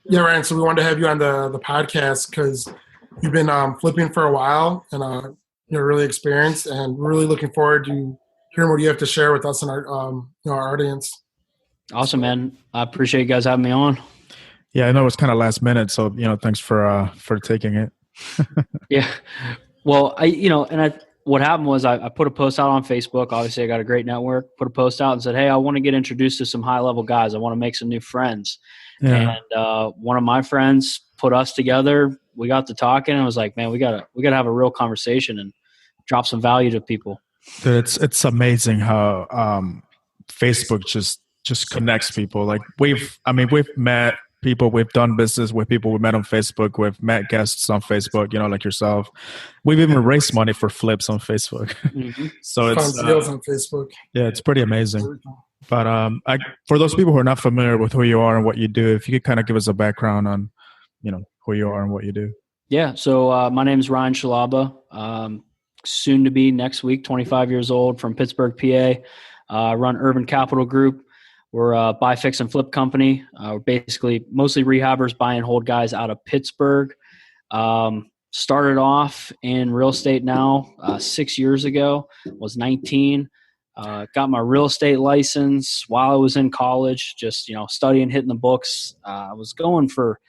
Yeah, Ryan. So we wanted to have you on the podcast because you've been flipping for a while and you're really experienced, and we're really looking forward to hearing what you have to share with us and our our audience. Awesome, So man. I appreciate you guys having me on. Yeah, I know it's kind of last minute, so thanks for taking it. Yeah. Well, what happened was I put a post out on Facebook. Obviously, I got a great network. Put a post out and said, "Hey, I want to get introduced to some high level guys. I want to make some new friends." Yeah, And one of my friends put us together. We got to talking, and I was like, "Man, we gotta have a real conversation and drop some value to people." dude, it's amazing how Facebook just connects people. Like we've met people, we've done business with people we met on Facebook, we've met guests on Facebook, like yourself. We've even raised money for flips on Facebook. hmm So fun it's deals on Facebook. yeah, it's pretty amazing. But for those people who are not familiar with who you are and what you do, if you could kind of give us a background on, who you are and what you do. Yeah. So my name is Ryan Scialabba. Soon to be next week, 25 years old, from Pittsburgh, PA. Run Urban Capital Group. We're a buy, fix, and flip company. We're basically mostly rehabbers, buy and hold guys out of Pittsburgh. Started off in real estate now 6 years ago. Was 19. Got my real estate license while I was in college, just studying, hitting the books. I was going for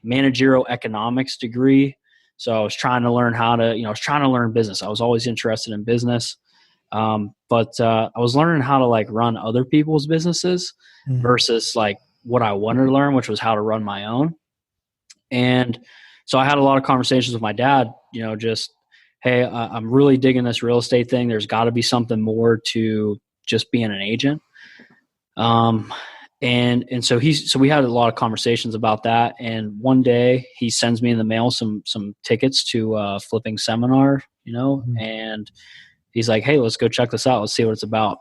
managerial economics degree. So I was trying to learn I was trying to learn business. I was always interested in business. But I was learning how to run other people's businesses versus what I wanted to learn, which was how to run my own. And so I had a lot of conversations with my dad, just, hey, I'm really digging this real estate thing. There's got to be something more to just being an agent. And so we had a lot of conversations about that. And one day he sends me in the mail some tickets to a flipping seminar, and he's like, hey, let's go check this out. Let's see what it's about.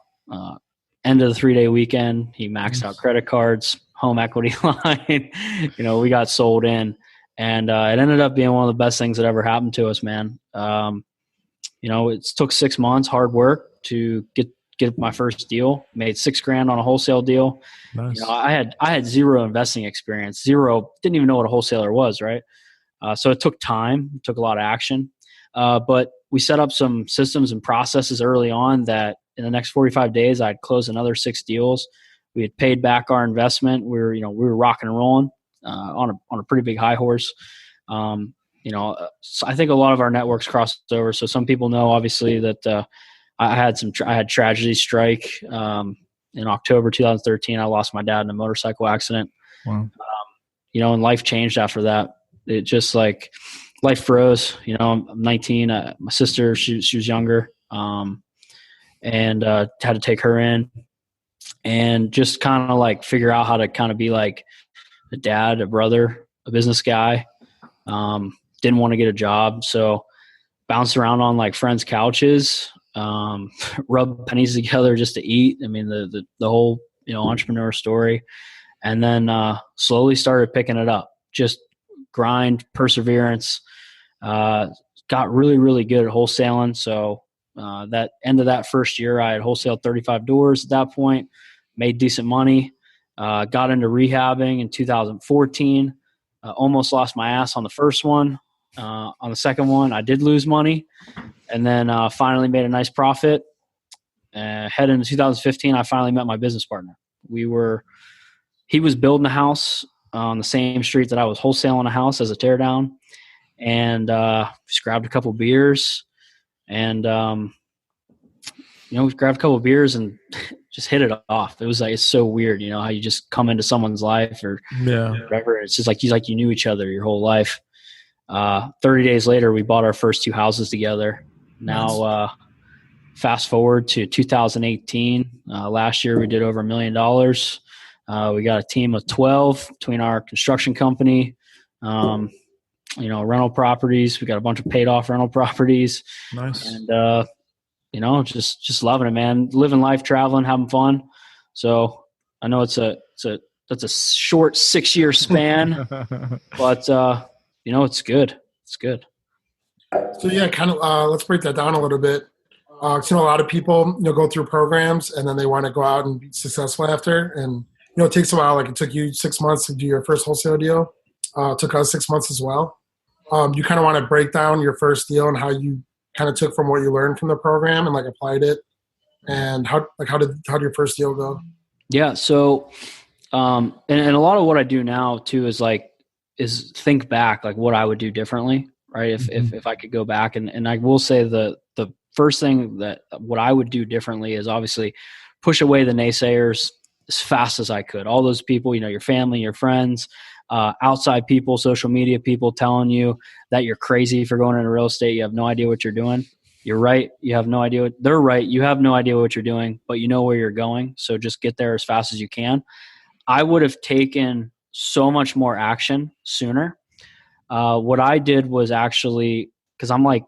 End of the 3-day weekend, he maxed out credit cards, home equity line. We got sold in, and it ended up being one of the best things that ever happened to us, man. It took 6 months, hard work to get my first deal. Made $6,000 on a wholesale deal. Nice. I had zero investing experience, didn't even know what a wholesaler was, right? So it took time, took a lot of action. But we set up some systems and processes early on that in the next 45 days, I'd close another 6 deals. We had paid back our investment. We were rocking and rolling on a pretty big high horse. So I think a lot of our networks crossed over. So some people know, obviously, that I had tragedy strike in October 2013. I lost my dad in a motorcycle accident. Wow. And life changed after that. It just life froze. I'm 19. My sister, she was younger, and had to take her in, and just kind of figure out how to kind of be like a dad, a brother, a business guy. Didn't want to get a job, so bounced around on friends' couches, rub pennies together just to eat. I mean, the whole entrepreneur story, and then slowly started picking it up. Just grind, perseverance. Got really, really good at wholesaling. So that end of that first year, I had wholesaled 35 doors at that point, made decent money, got into rehabbing in 2014, almost lost my ass on the first one. On the second one, I did lose money, and then finally made a nice profit. Head into 2015, I finally met my business partner. He was building a house on the same street that I was wholesaling a house as a teardown, and just grabbed a couple beers, and we grabbed a couple beers and just hit it off. It was it's so weird, how you just come into someone's life or whatever. It's just you knew each other your whole life. 30 days later, we bought our first 2 houses together. Now, fast forward to 2018. Last year, we did over $1 million. We got a team of 12 between our construction company, rental properties. We got a bunch of paid off rental properties. Nice. And, just loving it, man. Living life, traveling, having fun. So I know that's a short 6-year span, but, it's good. It's good. So yeah, kind of. Let's break that down a little bit. A lot of people go through programs and then they want to go out and be successful after. And it takes a while. Like it took you 6 months to do your first wholesale deal. It took us 6 months as well. You kind of want to break down your first deal and how you kind of took from what you learned from the program and like applied it, and how did your first deal go? Yeah. So, and a lot of what I do now too is think back, like what I would do differently, right? If I could go back, and I will say the first thing that what I would do differently is obviously push away the naysayers as fast as I could. All those people, your family, your friends, outside people, social media people telling you that you're crazy for going into real estate. You have no idea what you're doing. You're right. You have no idea they're right. You have no idea what you're doing, but you know where you're going. So just get there as fast as you can. I would have taken so much more action sooner. What I did was actually, because I'm like,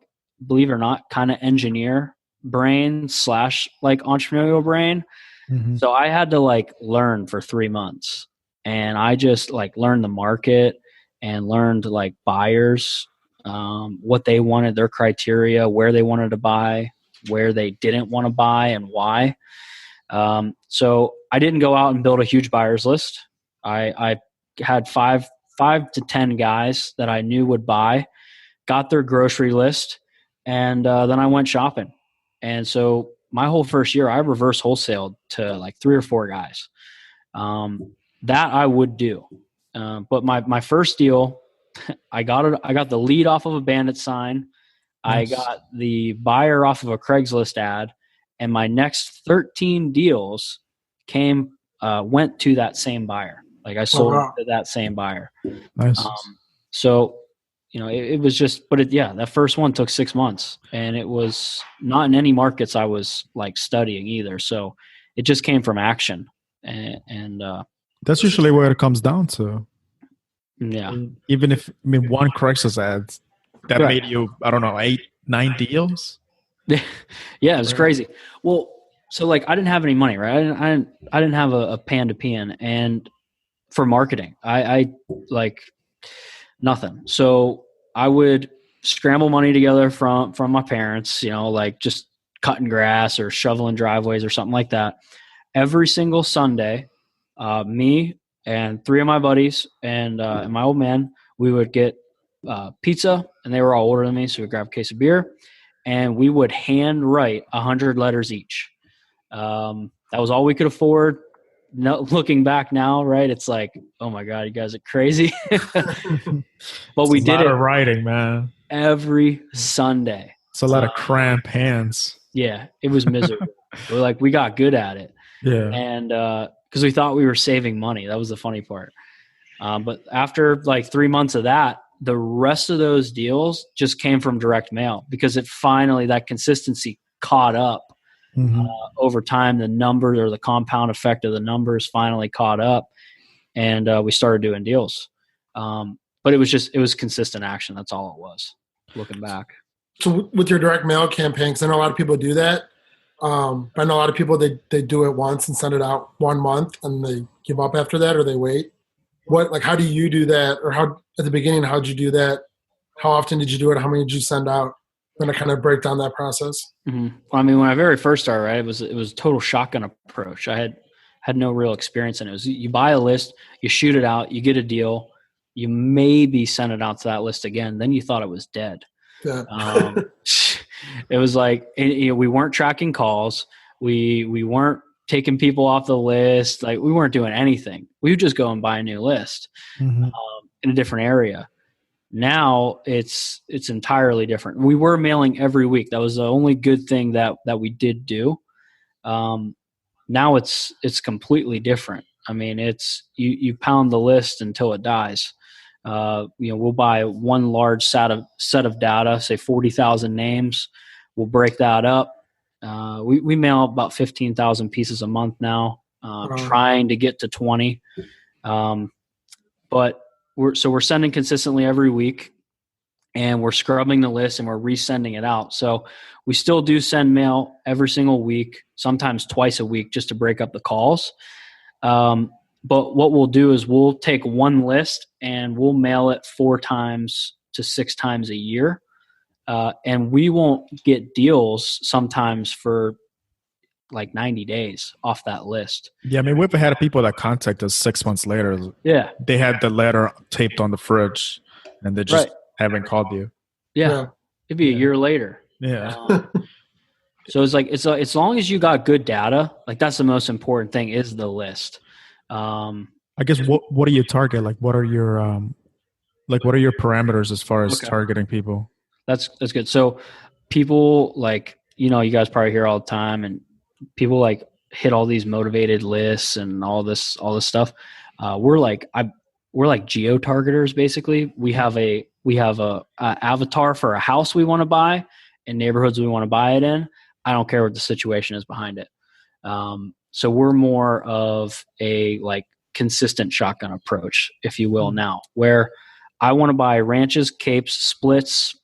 believe it or not, kind of engineer brain / like entrepreneurial brain. Mm-hmm. So I had to like learn for 3 months, and I just like learned the market and learned like buyers, what they wanted, their criteria, where they wanted to buy, where they didn't want to buy, and why. So I didn't go out and build a huge buyers list. I had five to 10 guys that I knew would buy, got their grocery list, and then I went shopping. And so my whole first year, I reverse wholesaled to like 3 or 4 guys. That I would do. But my first deal, I got the lead off of a Bandit sign. I Nice. got the buyer off of a Craigslist ad, and my next 13 deals went to that same buyer. Like I sold to that same buyer. Nice. So, it was just, but that first one took 6 months, and it was not in any markets I was like studying either. So it just came from action. And that's usually where it comes down to. Yeah. Even if, one Craigslist ad that Right. made you, I don't know, 8, 9 deals. Yeah, it was crazy. Well, so like I didn't have any money, right? I didn't have a pan to pan, and for marketing, I like nothing. So I would scramble money together from my parents, like just cutting grass or shoveling driveways or something like that. Every single Sunday, me and 3 of my buddies and my old man, we would get pizza, and they were all older than me, so we'd grab a case of beer, and we would hand write 100 letters each. That was all we could afford. No, looking back now, right? It's like, oh my God, you guys are crazy. But we did it writing, man. every Sunday. It's a lot of cramp hands. Yeah, it was miserable. we got good at it. Yeah. And because we thought we were saving money. That was the funny part. But after like 3 months of that, the rest of those deals just came from direct mail, because it finally, that consistency caught up. Over time. The numbers, or the compound effect of the numbers, finally caught up, and we started doing deals. But it was consistent action. That's all it was, looking back. So with your direct mail campaigns, I know a lot of people do that. But I know a lot of people, they do it once and send it out 1 month and they give up after that, or they wait. How do you do that? Or how, at the beginning, how'd you do that? How often did you do it? How many did you send out? Then I kind of break down that process. Mm-hmm. Well, when I very first started, right, it was a total shotgun approach. I had no real experience in it. It was, you buy a list, you shoot it out, you get a deal, you maybe send it out to that list again. Then you thought it was dead. Yeah. It was like, we weren't tracking calls. We weren't taking people off the list. Like, we weren't doing anything. We would just go and buy a new list in a different area. Now it's entirely different. We were mailing every week. That was the only good thing that we did do. Now it's completely different. It's you pound the list until it dies. We'll buy one large set of data, say 40,000 names. We'll break that up. We mail about 15,000 pieces a month now, trying to get to 20. But we're sending consistently every week, and we're scrubbing the list, and we're resending it out. So we still do send mail every single week, sometimes twice a week, just to break up the calls. But what we'll do is we'll take one list and we'll mail it 4 times to 6 times a year. And we won't get deals sometimes for like 90 days off that list. Yeah, I mean, we've had people that contact us 6 months later. Yeah. They had the letter taped on the fridge, and they just haven't called you. Yeah. It'd be a year later. Yeah. So it's like, it's as long as you got good data, like that's the most important thing is the list. I guess what do you target? Like, what are your parameters as far as targeting people? That's good. So people like, you guys probably hear all the time, and people like hit all these motivated lists and all this stuff. We're like geo targeters. Basically, we have a avatar for a house we want to buy and neighborhoods we want to buy it in. I don't care what the situation is behind it. So we're more of a like consistent shotgun approach, if you will, now, where I want to buy ranches, capes, splits,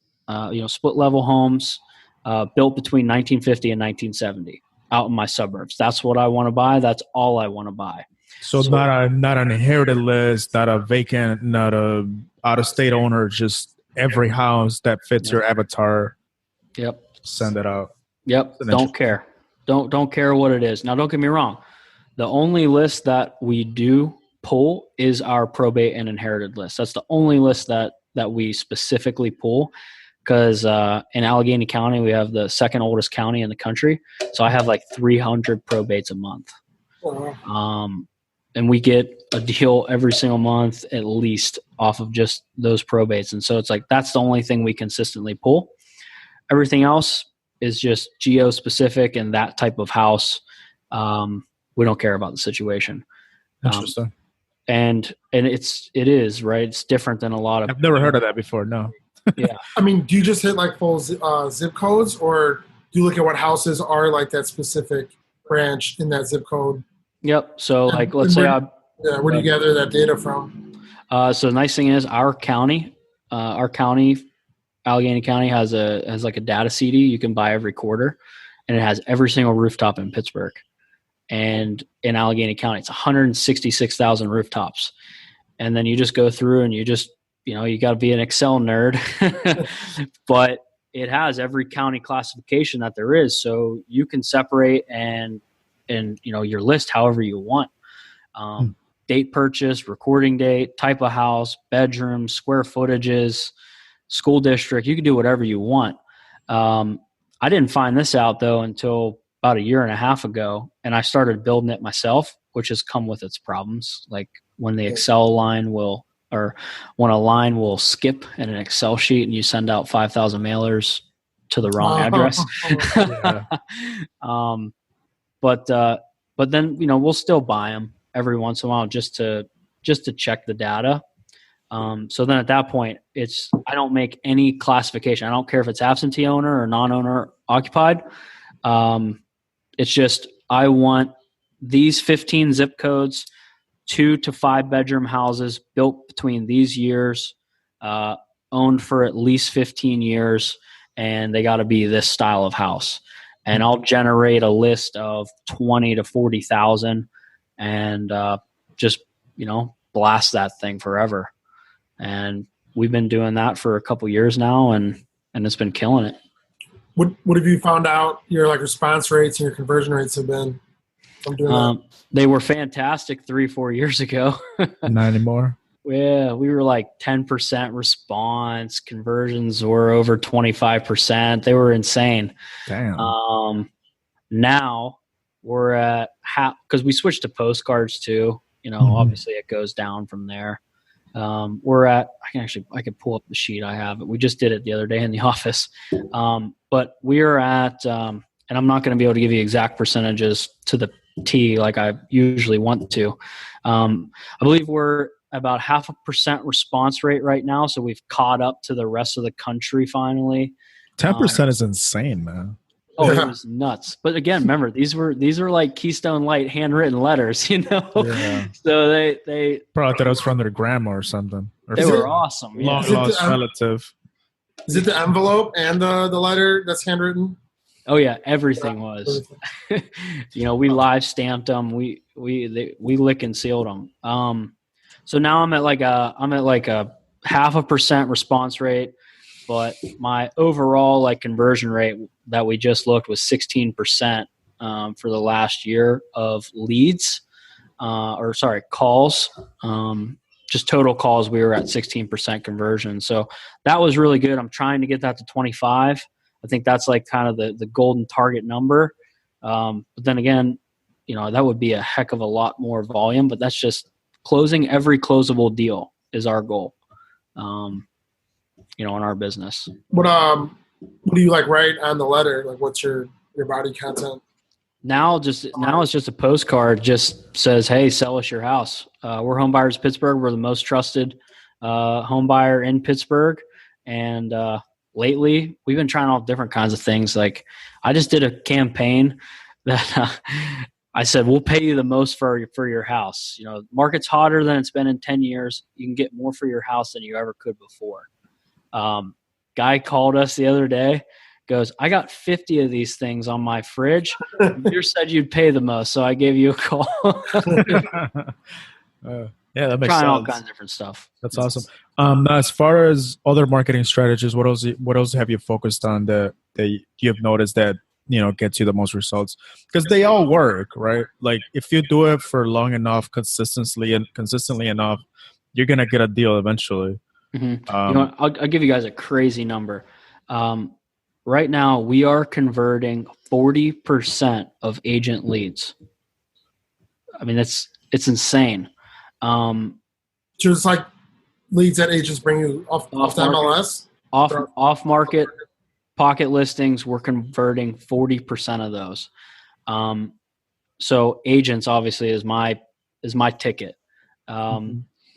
split level homes built between 1950 and 1970 out in my suburbs. That's what I want to buy. That's all I want to buy. So not an inherited list, not a vacant, not a out of state owner, just every house that fits your avatar. Yep. Send it out. Yep. Don't care. Don't care what it is. Now, don't get me wrong. The only list that we do pull is our probate and inherited list. That's the only list that we specifically pull, because in Allegheny County, we have the second oldest county in the country. So I have like 300 probates a month. And we get a deal every single month, at least, off of just those probates. And so it's like, that's the only thing we consistently pull. Everything else is just geo-specific and that type of house. We don't care about the situation. Interesting. And it is, right? It's different than a lot of... I've never heard of that before, no. Yeah. I mean, do you just hit like full zip codes, or do you look at what houses are like that specific branch in that zip code? Yep. So like, let's say where do you gather that data from? So the nice thing is our county, Allegheny County has like a data CD you can buy every quarter, and it has every single rooftop in Pittsburgh. And in Allegheny County, it's 166,000 rooftops. And then you just go through and you just, you got to be an Excel nerd, but it has every county classification that there is. So you can separate and your list however you want. Date purchase, recording date, type of house, bedroom, square footages, school district. You can do whatever you want. I didn't find this out though until about a year and a half ago, and I started building it myself, which has come with its problems. Like when the Excel line when a line will skip in an Excel sheet and you send out 5,000 mailers to the wrong address. But then, we'll still buy them every once in a while just to check the data. So then at that point, I don't make any classification. I don't care if it's absentee owner or non-owner occupied. It's just, I want these 15 zip codes, 2 to 5 bedroom houses built between these years, owned for at least 15 years, and they got to be this style of house. And I'll generate a list of 20 to 40,000 and just, blast that thing forever. And we've been doing that for a couple years now, and it's been killing it. What have you found out your like response rates and your conversion rates have been from doing that? They were fantastic 3-4 years ago. Not anymore. Yeah, we were like 10% response. Conversions were over 25%. They were insane. Damn. Now we're at half, because we switched to postcards too. Obviously it goes down from there. We're at, I can pull up the sheet I have. We just did it the other day in the office. But we are at, and I'm not going to be able to give you exact percentages to the T like I usually want to. I believe we're about 0.5% response rate right now. So we've caught up to the rest of the country finally. 10% is insane, man. Oh, it was nuts. But again, remember, these were like Keystone Light handwritten letters, Yeah. So they probably thought it was from their grandma or something. Or they were awesome. Yeah. Long lost relative. Is it the envelope and the letter that's handwritten? Oh yeah, everything was. We live stamped them. We lick and sealed them. So now I'm at like a 0.5% response rate, but my overall like conversion rate that we just looked was 16%. for the last year of leads, calls. Just total calls, we were at 16% conversion. So that was really good. I'm trying to get that to 25. I think that's like kind of the golden target number. But then again, that would be a heck of a lot more volume, but that's just closing every closable deal is our goal, in our business. What do you like write on the letter? Like, what's your body content? Now it's just a postcard. Just says, "Hey, sell us your house." We're Home Buyers Pittsburgh. We're the most trusted home buyer in Pittsburgh, and lately we've been trying all different kinds of things. Like, I just did a campaign that I said, "We'll pay you the most for your house." Market's hotter than it's been in 10 years. You can get more for your house than you ever could before. Guy called us the other day. Goes, "I got 50 of these things on my fridge. You said you'd pay the most, so I gave you a call." Yeah, that makes Trying sense. all kinds of different stuff. That's awesome. Now, as far as other marketing strategies, what else have you focused on that you have noticed that gets you the most results? Because they all work, right? Like, if you do it for long enough, consistently enough, you're gonna get a deal eventually. Mm-hmm. I'll give you guys a crazy number. Right now, we are converting 40% of agent leads. I mean, it's insane. Just like leads that agents bring you off the MLS? Off market pocket listings, we're converting 40% of those. So agents obviously is my ticket.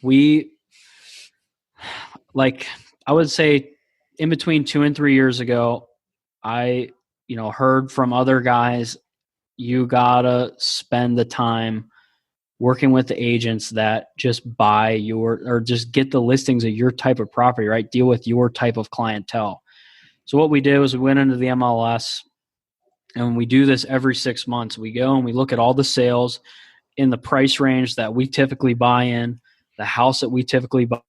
We, like, I would say in between 2 and 3 years ago, I, heard from other guys, you gotta spend the time working with the agents that just buy or just get the listings of your type of property, right? Deal with your type of clientele. So what we did was we went into the MLS, and we do this every 6 months. We go and we look at all the sales in the price range that we typically buy in, the house that we typically buy.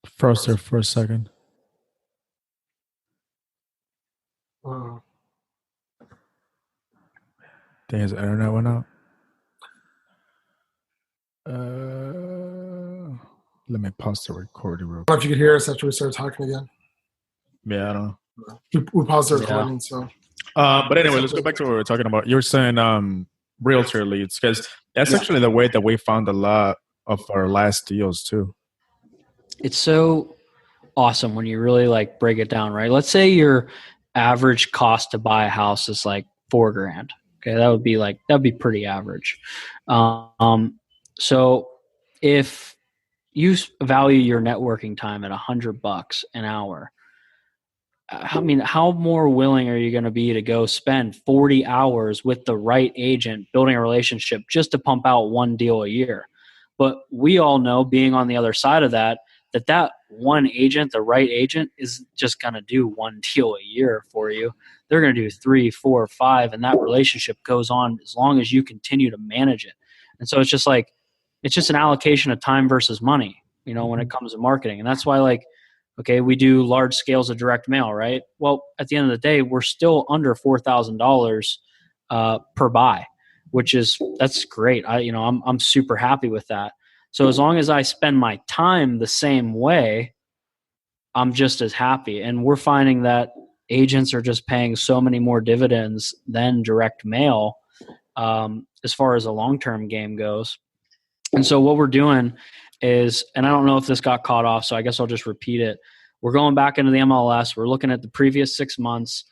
Froze there for a second. Wow. I think his internet went out. Let me pause the recording real I don't know if you could hear us after we started talking again. Yeah, I don't know. We paused the recording, so. But anyway, let's go back to what we were talking about. You were saying realtor leads, because that's actually the way that we found a lot of our last deals too. It's so awesome when you really like break it down, right? Let's say your average cost to buy a house is like $4,000. Okay, that'd be pretty average. So if you value your networking time at $100 an hour, I mean, how more willing are you going to be to go spend 40 hours with the right agent building a relationship just to pump out one deal a year? But we all know, being on the other side of that one agent, the right agent, is just going to do one deal a year for you. They're going to do 3, 4, 5, and that relationship goes on as long as you continue to manage it. And so it's just an allocation of time versus money, when it comes to marketing. And that's why, like, okay, we do large scales of direct mail, right? Well, at the end of the day, we're still under $4,000 per buy, that's great. I'm super happy with that. So as long as I spend my time the same way, I'm just as happy. And we're finding that agents are just paying so many more dividends than direct mail as far as a long-term game goes. And so what we're doing is, and I don't know if this got caught off, so I guess I'll just repeat it. We're going back into the MLS. We're looking at the previous 6 months,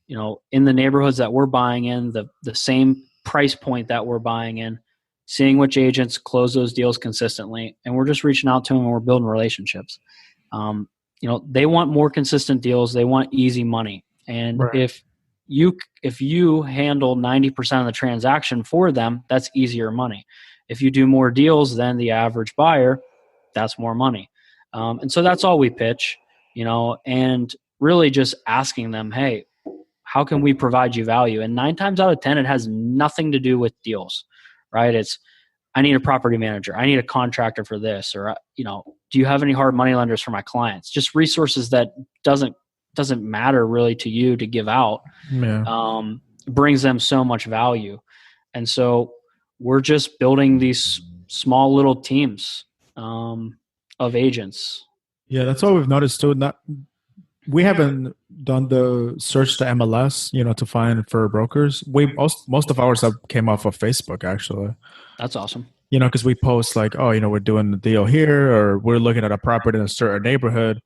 in the neighborhoods that we're buying in, the same price point that we're buying in, seeing which agents close those deals consistently. And we're just reaching out to them, and we're building relationships. They want more consistent deals. They want easy money. And right. if you handle 90% of the transaction for them, that's easier money. If you do more deals than the average buyer, that's more money. And so that's all we pitch, and really just asking them, hey, how can we provide you value? And 9 times out of 10, it has nothing to do with deals, right? It's, I need a property manager. I need a contractor for this, or, do you have any hard money lenders for my clients? Just resources that doesn't doesn't matter really to you to give out, brings them so much value. And so we're just building these small little teams of agents. Yeah, that's what we've noticed too. We haven't done the search to MLS, to find for brokers. Most of ours have came off of Facebook, actually. That's awesome. Because we post like, oh, we're doing the deal here, or we're looking at a property in a certain neighborhood,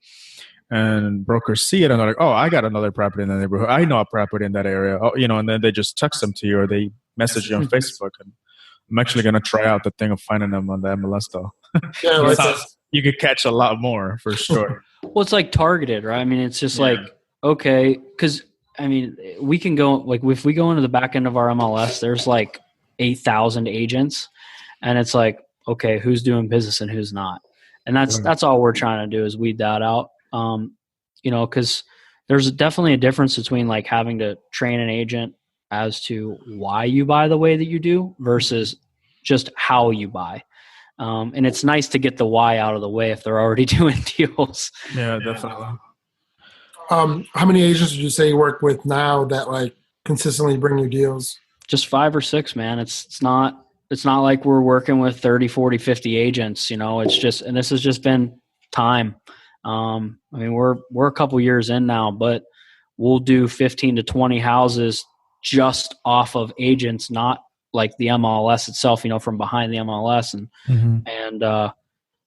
and brokers see it and they're like, oh, I got another property in the neighborhood. I know a property in that area. Oh, and then they just text them to you, or they message you on Facebook. And I'm actually going to try out the thing of finding them on the MLS though. Yeah, you could catch a lot more for sure. Well, it's like targeted, right? I mean, it's just like, okay, because I mean, we can go, like, if we go into the back end of our MLS, there's like 8,000 agents, and it's like, okay, who's doing business and who's not, and that's all we're trying to do is weed that out. Because there's definitely a difference between like having to train an agent as to why you buy the way that you do versus just how you buy. And it's nice to get the why out of the way if they're already doing deals. Yeah, definitely. How many agents would you say you work with now that like consistently bring you deals? Just 5 or 6, man. It's not like we're working with 30, 40, 50 agents, it's just, and this has just been time. I mean, we're a couple years in now, but we'll do 15 to 20 houses just off of agents, not like the MLS itself, from behind the MLS. And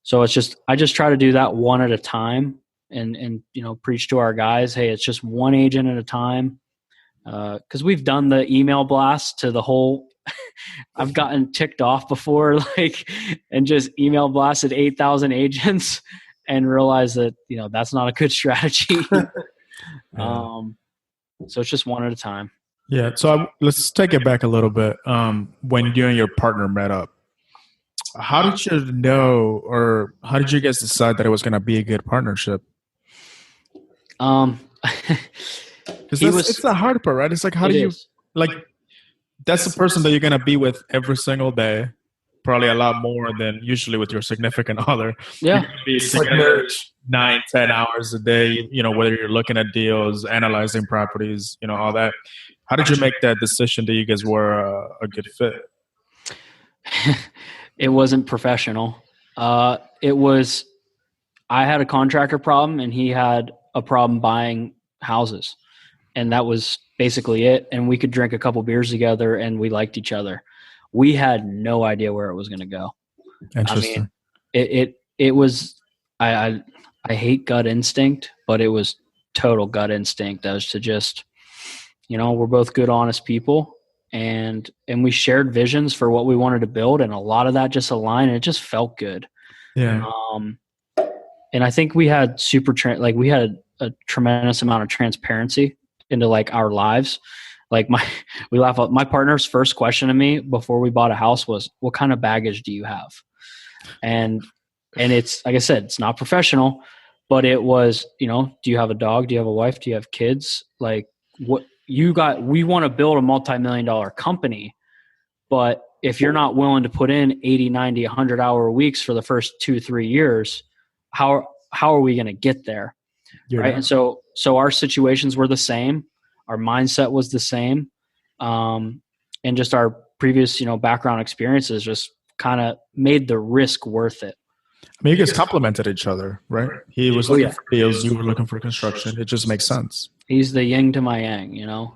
so it's just, I just try to do that one at a time and preach to our guys, hey, it's just one agent at a time. Cause we've done the email blast to the whole, I've gotten ticked off before, like, and just email blasted 8,000 agents and realized that, that's not a good strategy. So it's just one at a time. Yeah. So let's take it back a little bit. When you and your partner met up, how did you know, or how did you guys decide that it was going to be a good partnership? Because it's the hard part, right? It's like, how do you, like, that's the person that you're going to be with every single day, probably a lot more than usually with your significant other. Yeah. It's like marriage. 9-10 hours a day, whether you're looking at deals, analyzing properties, all that. How did you make that decision that you guys were a good fit? It wasn't professional. I had a contractor problem and he had a problem buying houses, and that was basically it. And we could drink a couple beers together and we liked each other. We had no idea where it was going to go. Interesting. I mean, it was, I hate gut instinct, but it was total gut instinct as to just, we're both good, honest people, and we shared visions for what we wanted to build. And a lot of that just aligned, and it just felt good. Yeah. And I think we had we had a tremendous amount of transparency into like our lives. Like we laugh at my partner's first question to me before we bought a house was, what kind of baggage do you have? And it's, like I said, it's not professional, but it was, do you have a dog? Do you have a wife? Do you have kids? Like what we want to build a multi-million-dollar company, but if you're not willing to put in 80, 90, 100 hour weeks for the first 2-3 years, how are we going to get there? Right. And so our situations were the same. Our mindset was the same. And just our previous, background experiences just kind of made the risk worth it. I mean, you guys complemented each other, right? He was looking for deals, you were looking for construction. It just makes sense. He's the yin to my yang,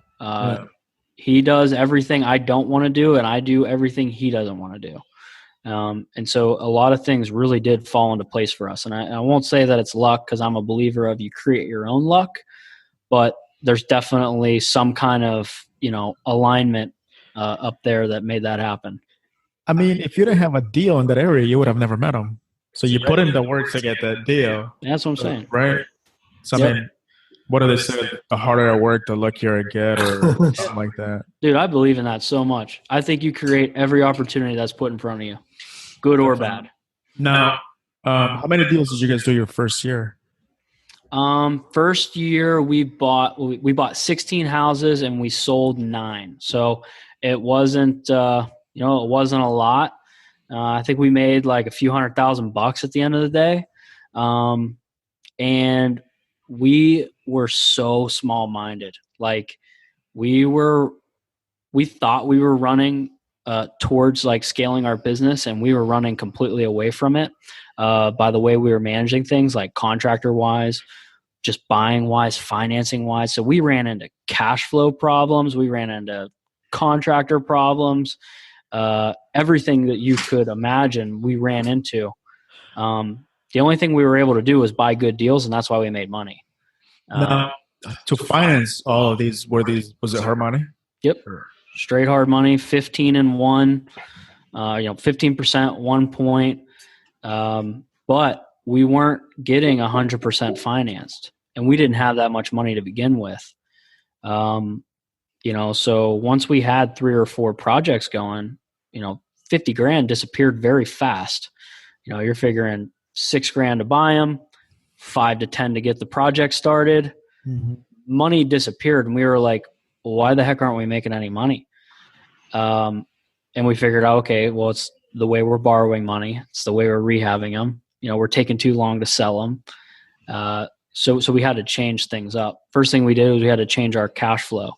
He does everything I don't want to do, and I do everything he doesn't want to do. And so a lot of things really did fall into place for us. And I won't say that it's luck, because I'm a believer of you create your own luck, but there's definitely some kind of, alignment up there that made that happen. I mean, if you didn't have a deal in that area, you would have never met him. So you put in the work to get that deal. That's what I'm saying. Right? So, I mean, what do they say? The harder I work, the luckier I get, or something like that. Dude, I believe in that so much. I think you create every opportunity that's put in front of you, good or bad. Now, how many deals did you guys do your first year? First year we bought 16 houses and we sold 9. So it wasn't, it wasn't a lot. I think we made like a few $100,000 at the end of the day. And we were so small-minded. Like we thought we were running towards like scaling our business, and we were running completely away from it by the way we were managing things, like contractor wise, just buying wise, financing wise. So we ran into cash flow problems. We ran into contractor problems. Everything that you could imagine we ran into. The only thing we were able to do was buy good deals, and that's why we made money. Now, to finance all of these, was it hard money? Yep. Straight hard money, 15 and 1, 15%, 1 point. But we weren't getting 100% financed, and we didn't have that much money to begin with. So once we had 3 or 4 projects going, $50,000 disappeared very fast. You're figuring $6,000 to buy them, 5 to 10 to get the project started. Mm-hmm. Money disappeared, and we were like, well, why the heck aren't we making any money? And we figured out, okay, well, it's the way we're borrowing money. It's the way we're rehabbing them. We're taking too long to sell them. So we had to change things up. First thing we did was we had to change our cash flow.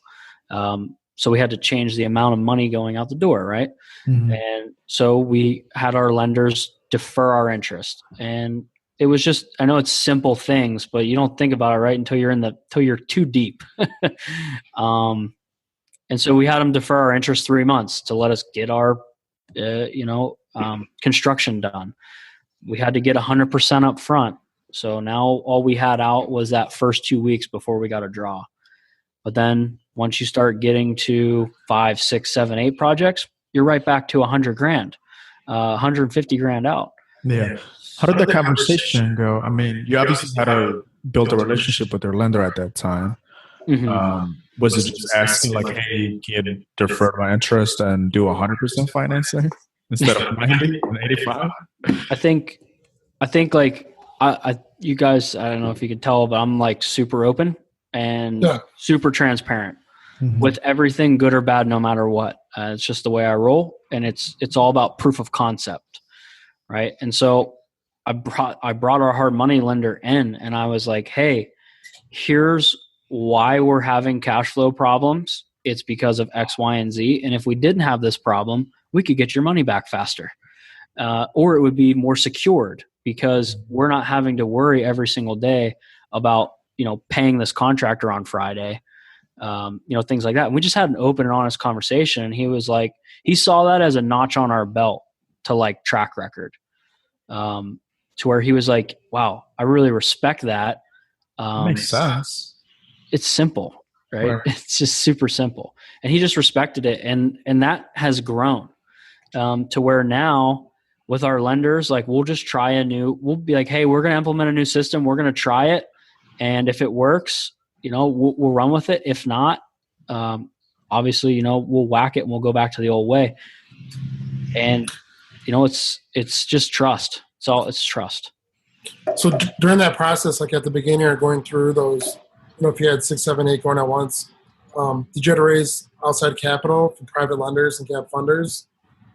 So we had to change the amount of money going out the door, right? Mm-hmm. And so we had our lenders defer our interest. And it was just, I know it's simple things, but you don't think about it, right, until you're too deep. And so we had them defer our interest 3 months to let us get our, construction done. We had to get 100% up front. So now all we had out was that first 2 weeks before we got a draw. But then once you start getting to 5, 6, 7, 8 projects, you're right back to $100,000, $150,000 out. Yeah. How did the conversation go? I mean, you obviously had to build a relationship with your lender at that time. Mm-hmm. Was it just asking like, hey, can you defer my interest and do 100% financing instead of 90 and 85? I think like you guys, I don't know if you can tell, but I'm like super open and super transparent with everything, good or bad, no matter what. It's just the way I roll, and it's all about proof of concept, right? And so I brought our hard money lender in, and I was like, hey, here's why we're having cash flow problems. It's because of X, Y, and Z. And if we didn't have this problem, we could get your money back faster. Or it would be more secured, because we're not having to worry every single day about, paying this contractor on Friday, things like that. And we just had an open and honest conversation. And he was like, he saw that as a notch on our belt to like track record, to where he was like, wow, I really respect that. Makes sense. It's simple, right? It's just super simple. And he just respected it. And that has grown to where now with our lenders, like we'll be like, hey, we're going to implement a new system. We're going to try it. And if it works, we'll run with it. If not, obviously, we'll whack it and we'll go back to the old way. And, it's just trust. It's trust. So during that process, like at the beginning or going through those, if you had 6, 7, 8 going at once, did you have to raise outside capital from private lenders and gap funders?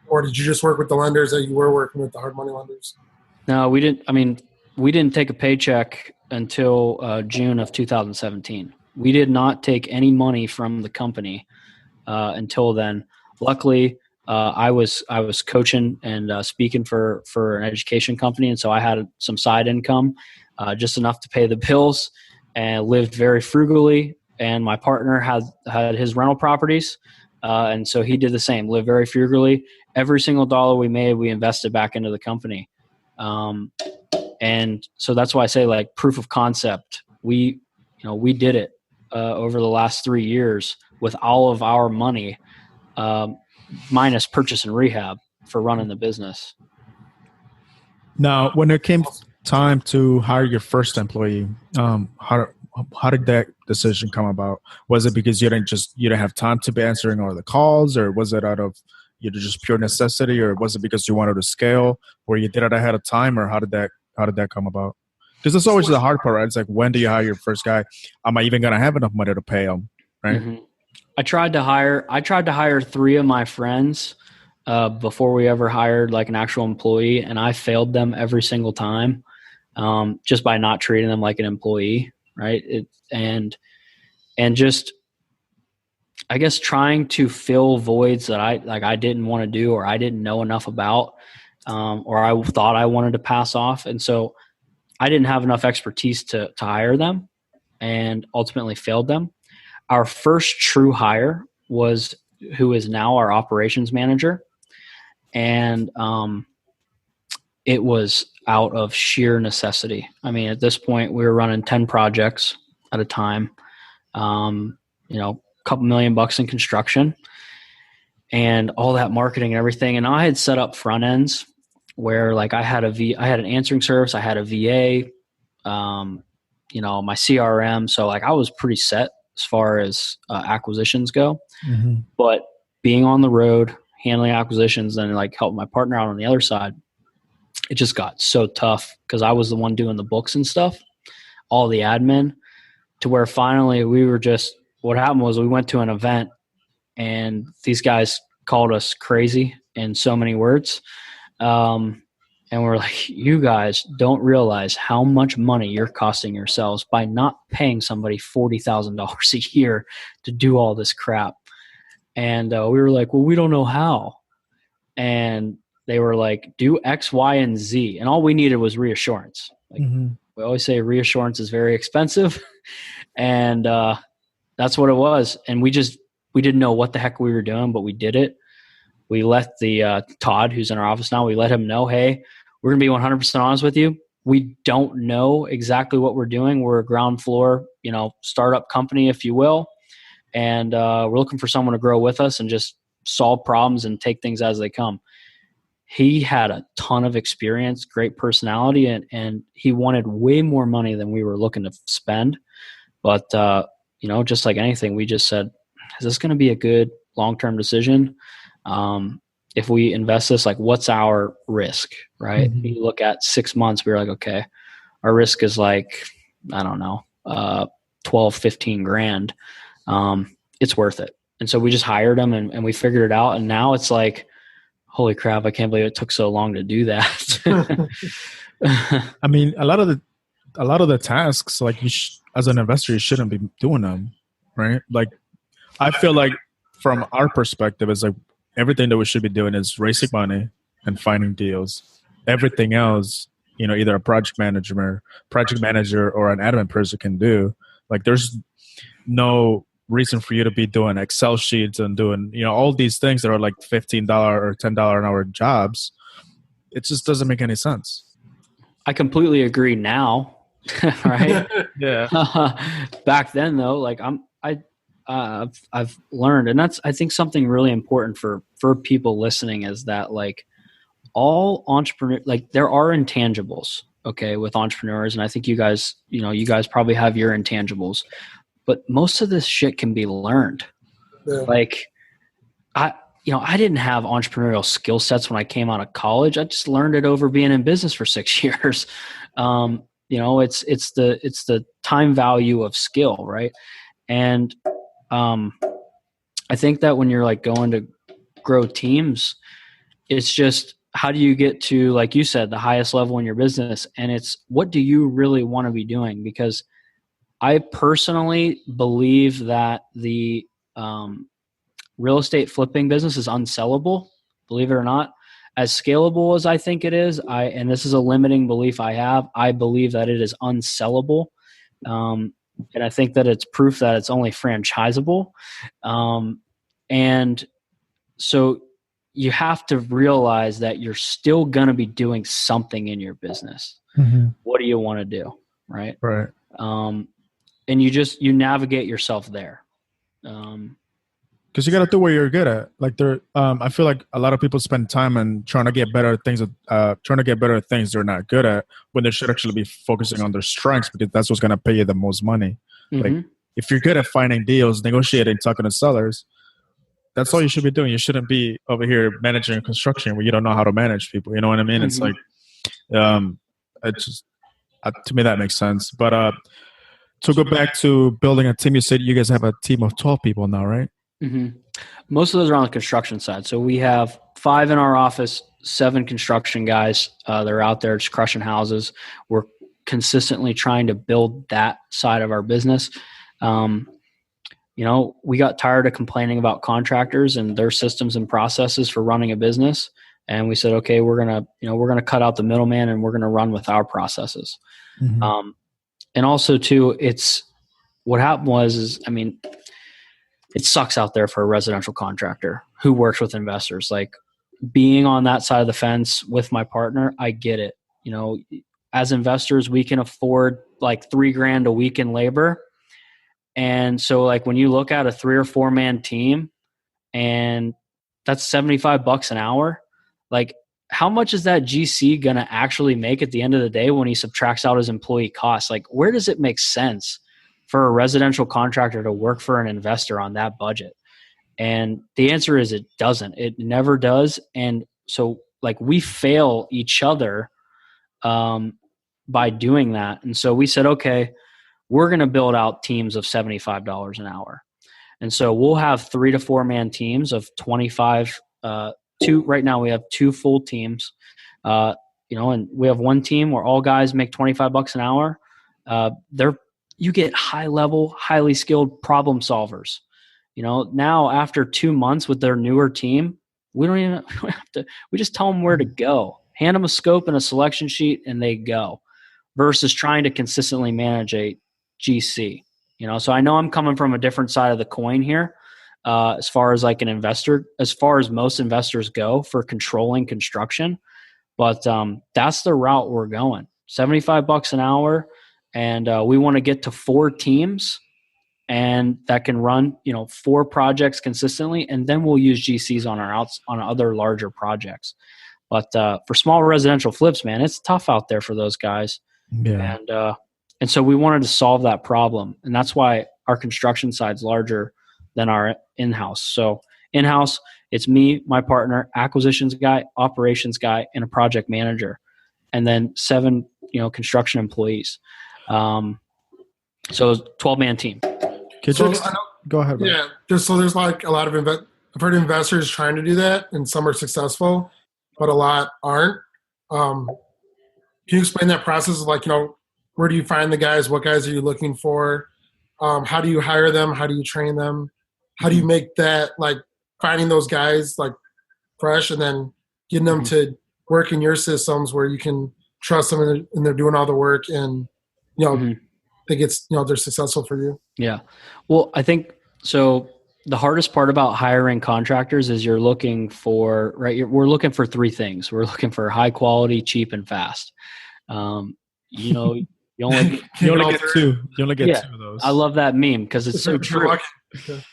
Or did you just work with the lenders that you were working with, the hard money lenders? No, we didn't. I mean, we didn't take a paycheck until June of 2017. We did not take any money from the company until then. Luckily, I was coaching and speaking for an education company, and so I had some side income, just enough to pay the bills, and lived very frugally. And my partner had his rental properties, and so he did the same. Lived very frugally. Every single dollar we made, we invested back into the company. And so that's why I say like proof of concept. We did it over the last 3 years with all of our money, minus purchase and rehab for running the business. Now, when it came time to hire your first employee, how did that decision come about? Was it because you didn't have time to be answering all the calls, or was it out of just pure necessity, or was it because you wanted to scale, or you did it ahead of time, or how did that come about? Because it's always the hard part, right? It's like, when do you hire your first guy? Am I even going to have enough money to pay him, right? Mm-hmm. I tried to hire 3 of my friends before we ever hired like an actual employee, and I failed them every single time, just by not treating them like an employee. right? And just, I guess, trying to fill voids that I didn't want to do, or I didn't know enough about, or I thought I wanted to pass off. And so I didn't have enough expertise to hire them, and ultimately failed them. Our first true hire was who is now our operations manager. And it was out of sheer necessity. I mean, at this point, we were running 10 projects at a time, a couple $1 million in construction and all that marketing and everything. And I had set up front ends where like I had an answering service, I had a VA, my CRM. So like I was pretty set as far as acquisitions go, but being on the road, handling acquisitions, and like helping my partner out on the other side, it just got so tough because I was the one doing the books and stuff, all the admin, to where finally what happened was we went to an event and these guys called us crazy in so many words. And we're like, you guys don't realize how much money you're costing yourselves by not paying somebody $40,000 a year to do all this crap. And we were like, well, we don't know how. And they were like, do X, Y, and Z. And all we needed was reassurance. Like we always say, reassurance is very expensive. And that's what it was. And we didn't know what the heck we were doing, but we did it. We let the Todd, who's in our office now, we let him know, hey, we're going to be 100% honest with you. We don't know exactly what we're doing. We're a ground floor, startup company, if you will. And we're looking for someone to grow with us and just solve problems and take things as they come. He had a ton of experience, great personality, and he wanted way more money than we were looking to spend. But, just like anything, we just said, is this going to be a good long-term decision? If we invest this, like what's our risk, right? You look at 6 months, we were like, okay, our risk is like, I don't know, 12, 15 grand. It's worth it. And so we just hired him and we figured it out. And now it's like, holy crap, I can't believe it took so long to do that. I mean, a lot of the tasks, like as an investor, you shouldn't be doing them, right? Like, I feel like from our perspective, it's like everything that we should be doing is raising money and finding deals. Everything else, either a project manager or an admin person can do. Like, there's no reason for you to be doing Excel sheets and doing, all these things that are like $15 or $10 an hour jobs. It just doesn't make any sense. I completely agree now. Right. Yeah. Back then though, like I've learned, and that's, I think, something really important for people listening is that like all entrepreneurs, like there are intangibles, okay, with entrepreneurs. And I think you guys probably have your intangibles, but most of this shit can be learned. Yeah. Like I didn't have entrepreneurial skill sets when I came out of college. I just learned it over being in business for 6 years. It's the time value of skill, right? And I think that when you're like going to grow teams, it's just how do you get to, like you said, the highest level in your business? And it's what do you really want to be doing? Because I personally believe that the real estate flipping business is unsellable, believe it or not. As scalable as I think it is, and this is a limiting belief I have, I believe that it is unsellable. And I think that it's proof that it's only franchisable. And so you have to realize that you're still going to be doing something in your business. What do you want to do? Right. Right. And you navigate yourself there. Because you got to do what you're good at. Like I feel like a lot of people spend time and trying to get better at things they're not good at, when they should actually be focusing on their strengths, because that's what's going to pay you the most money. Like if you're good at finding deals, negotiating, talking to sellers, that's all you should be doing. You shouldn't be over here managing construction where you don't know how to manage people. You know what I mean? It's like, it's just, to me that makes sense. But to go back to building a team, you said you guys have a team of 12 people now, right? Most of those are on the construction side. So we have 5 in our office, 7 construction guys. They're out there just crushing houses. We're consistently trying to build that side of our business. We got tired of complaining about contractors and their systems and processes for running a business. And we said, okay, we're going to cut out the middleman and we're going to run with our processes. Mm-hmm. And also too, what happened it sucks out there for a residential contractor who works with investors. Like, being on that side of the fence with my partner, I get it. As investors, we can afford like $3,000 a week in labor. And so like when you look at a 3 or 4 man team and that's $75 an hour, like how much is that GC going to actually make at the end of the day when he subtracts out his employee costs? Like, where does it make sense for a residential contractor to work for an investor on that budget? And the answer is it doesn't. It never does. And so like we fail each other by doing that. And so we said, okay, we're going to build out teams of $75 an hour. And so we'll have 3 to 4 man teams of 25. Right now we have 2 full teams, and we have 1 team where all guys make $25 an hour. You get high level, highly skilled problem solvers. Now after 2 months with their newer team, we don't have to, we just tell them where to go, hand them a scope and a selection sheet and they go, versus trying to consistently manage a GC. So I know I'm coming from a different side of the coin here, as far as like an investor, as far as most investors go for controlling construction, but that's the route we're going. $75 an hour, and we want to get to 4 teams, and that can run 4 projects consistently, and then we'll use GCs on other larger projects. But for small residential flips, man, it's tough out there for those guys. Yeah. And so we wanted to solve that problem, and that's why our construction side's larger than our in-house. So in-house, it's me, my partner, acquisitions guy, operations guy, and a project manager, and then 7 construction employees. So 12-man team. Go ahead. Bro. Yeah, there's like a lot of I've heard investors trying to do that, and some are successful, but a lot aren't. Can you explain that process? Like, where do you find the guys? What guys are you looking for? How do you hire them? How do you train them? How do you make that, like, finding those guys like fresh and then getting them to work in your systems where you can trust them and they're doing all the work and they're successful for you? Yeah. Well, I think so. The hardest part about hiring contractors is we're looking for 3 things. We're looking for high quality, cheap, and fast. You only get 2. You only get 2 of those. I love that meme because it's so true.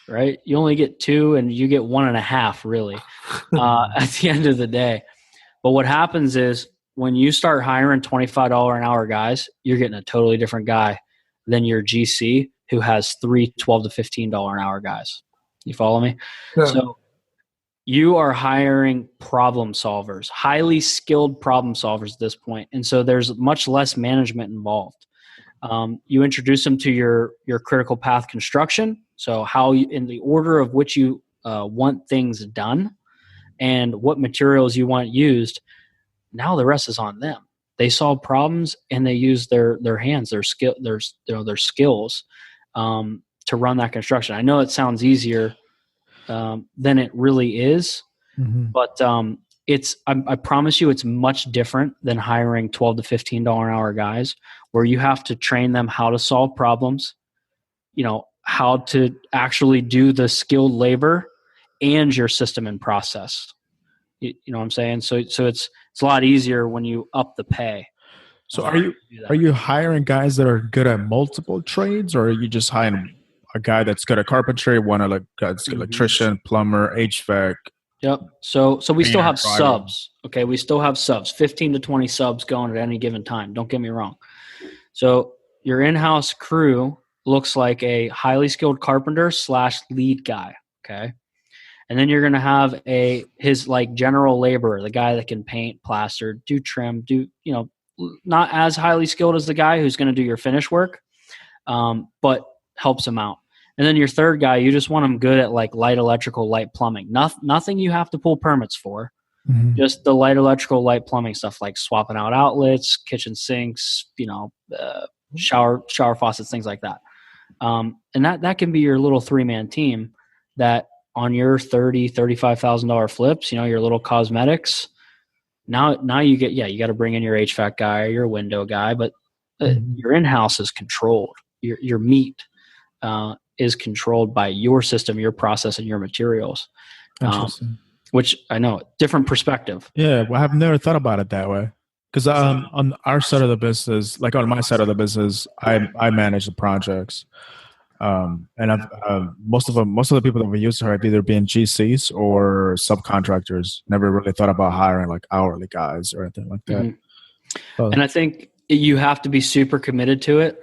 Right? You only get 2 and you get 1.5 really at the end of the day. But what happens is when you start hiring $25 an hour guys, you're getting a totally different guy than your GC who has 3 $12 to $15 an hour guys. You follow me? Yeah. So you are hiring problem solvers, highly skilled problem solvers at this point. And so there's much less management involved. You introduce them to your critical path construction. So how in the order of which you want things done and what materials you want used. Now the rest is on them. They solve problems and they use their hands, their skills to run that construction. I know it sounds easier than it really is, but I promise you, it's much different than hiring $12 to $15 an hour guys, where you have to train them how to solve problems, how to actually do the skilled labor and your system and process. You know what I'm saying? So it's a lot easier when you up the pay. So are you hiring guys that are good at multiple trades, or are you just hiring a guy that's good at carpentry, electrician, plumber, HVAC? Yep. So we still have subs. Okay. We still have subs, 15 to 20 subs going at any given time. Don't get me wrong. So your in-house crew looks like a highly skilled carpenter / lead guy. Okay. And then you're going to have his like general laborer, the guy that can paint, plaster, do trim, not as highly skilled as the guy who's going to do your finish work, but helps him out. And then your third guy, you just want him good at like light electrical, light plumbing. Nothing you have to pull permits for. Just the light electrical, light plumbing stuff like swapping out outlets, kitchen sinks, shower faucets, things like that. And that can be your little 3-man team that on your $35,000 flips, your little cosmetics. Now you got to bring in your HVAC guy or your window guy, but your in-house is controlled. Your meat is controlled by your system, your process, and your materials. Interesting. Which I know, different perspective. Yeah, well, I've never thought about it that way. Because on our side of the business, like on my side of the business, I manage the projects, and I've most of the people that we used to have either been GCs or subcontractors. Never really thought about hiring like hourly guys or anything like that. Mm-hmm. And I think you have to be super committed to it.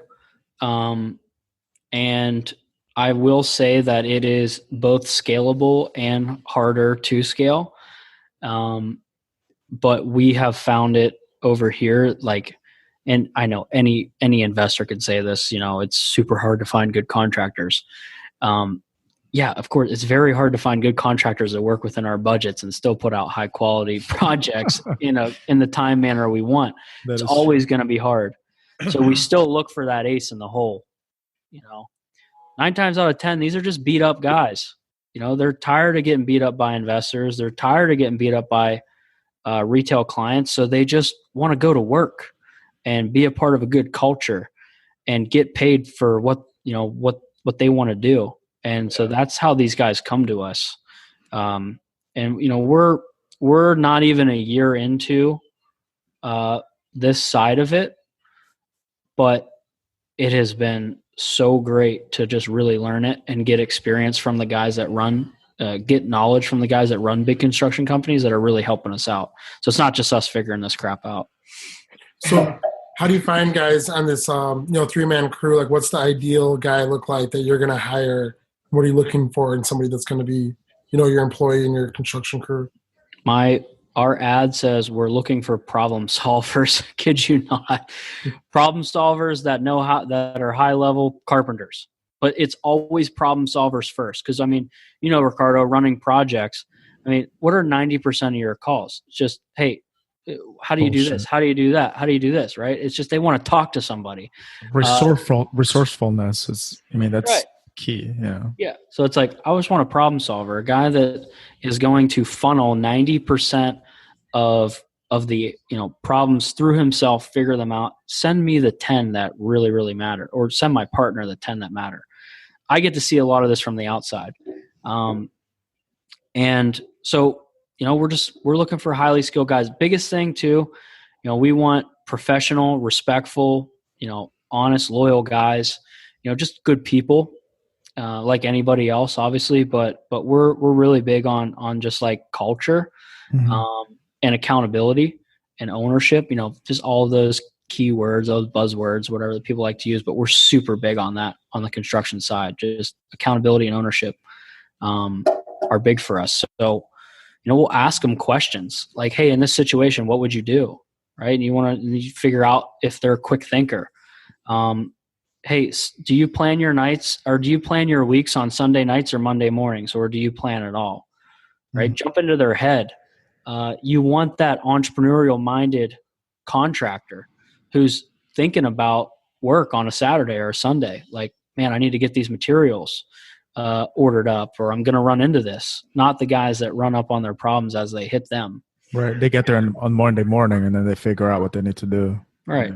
And I will say that it is both scalable and harder to scale. But we have found it over here, and I know any investor could say this, it's super hard to find good contractors. Yeah, of course, it's very hard to find good contractors that work within our budgets and still put out high quality projects in the time manner we want. It's always going to be hard. So we still look for that ace in the hole. 9 times out of 10, these are just beat up guys. They're tired of getting beat up by investors. They're tired of getting beat up by retail clients. So they just want to go to work and be a part of a good culture and get paid for what they want to do. And so that's how these guys come to us. And we're not even a year into this side of it, but it has been so great to just really learn it and get experience from the guys that get knowledge from the guys that run big construction companies that are really helping us out. So it's not just us figuring this crap out. So how do you find guys on this, 3-man crew? Like, what's the ideal guy look like that you're going to hire? What are you looking for in somebody that's going to be, your employee in your construction crew? Our ad says we're looking for problem solvers. Kid you not, problem solvers that that are high level carpenters. But it's always problem solvers first. Because Ricardo, running projects. What are 90% of your calls? It's just, hey, how do you do this? How do you do that? How do you do this? Right? It's just they want to talk to somebody. Resourcefulness is. That's right. Key. Yeah. So it's like, I just want a problem solver, a guy that is going to funnel 90% of the problems through himself, figure them out. Send me the 10 that really, really matter, or send my partner the 10 that matter. I get to see a lot of this from the outside. And so, we're looking for highly skilled guys. Biggest thing too, we want professional, respectful, honest, loyal guys, just good people, like anybody else, obviously, but we're really big on just like culture, and accountability and ownership, just all of those keywords, those buzzwords, whatever that people like to use, but we're super big on that on the construction side. Just accountability and ownership are big for us. So, we'll ask them questions like, hey, in this situation, what would you do? Right. And you figure out if they're a quick thinker. Hey, do you plan your nights, or do you plan your weeks on Sunday nights or Monday mornings, or do you plan at all? Right. Jump into their head. You want that entrepreneurial minded contractor who's thinking about work on a Saturday or a Sunday. Like, man, I need to get these materials ordered up, or I'm going to run into this. Not the guys that run up on their problems as they hit them. Right. They get there on Monday morning and then they figure out what they need to do. Right.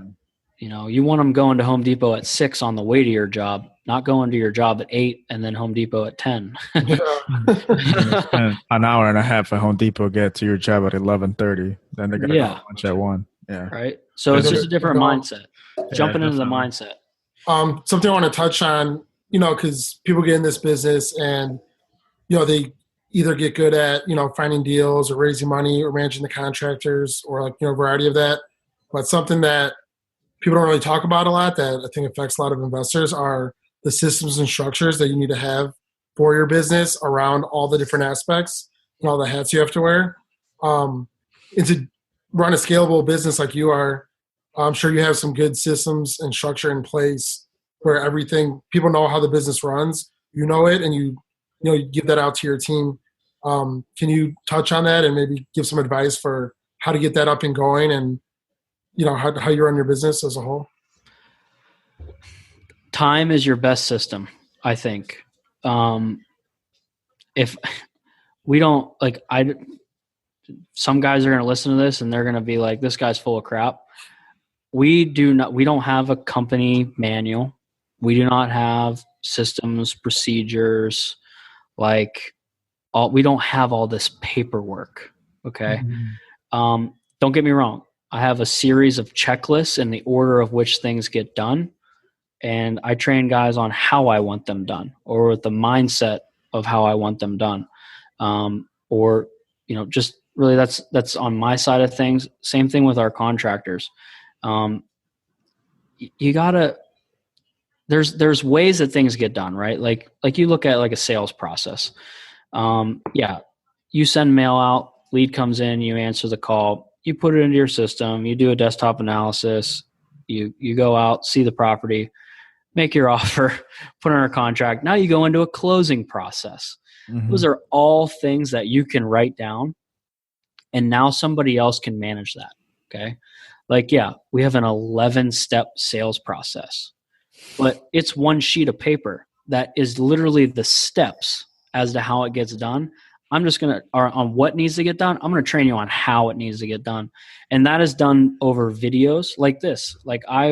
You want them going to Home Depot at 6 on the way to your job, not going to your job at 8 and then Home Depot at 10. Spend an hour and a half at Home Depot, get to your job at 11:30. Then they're going to go lunch at 1. Yeah. Right. So it's just a different mindset. Jumping into the mindset. Something I want to touch on, because people get in this business and, they either get good at, finding deals or raising money or managing the contractors or a variety of that. But something that people don't really talk about a lot that I think affects a lot of investors are the systems and structures that you need to have for your business around all the different aspects and all the hats you have to wear. And to run a scalable business like you are, I'm sure you have some good systems and structure in place where people know how the business runs, it, and you give that out to your team. Can you touch on that and maybe give some advice for how to get that up and going and, how you run your business as a whole? Time is your best system, I think. If we don't some guys are going to listen to this and they're going to be like, this guy's full of crap. We don't have a company manual. We do not have systems, procedures, we don't have all this paperwork. Okay. Mm-hmm. Don't get me wrong. I have a series of checklists in the order of which things get done. And I train guys on how I want them done, or with the mindset of how I want them done. Or, just really that's on my side of things. Same thing with our contractors. You gotta, there's ways that things get done, right? Like you look at like a sales process. You send mail out, lead comes in, you answer the call, you put it into your system, you do a desktop analysis, you go out, see the property, make your offer, put on a contract. Now you go into a closing process. Mm-hmm. Those are all things that you can write down, and now somebody else can manage that. Okay. We have an 11-step sales process, but it's one sheet of paper that is literally the steps as to how it gets done. I'm just going to, on what needs to get done, I'm going to train you on how it needs to get done. And that is done over videos like this. I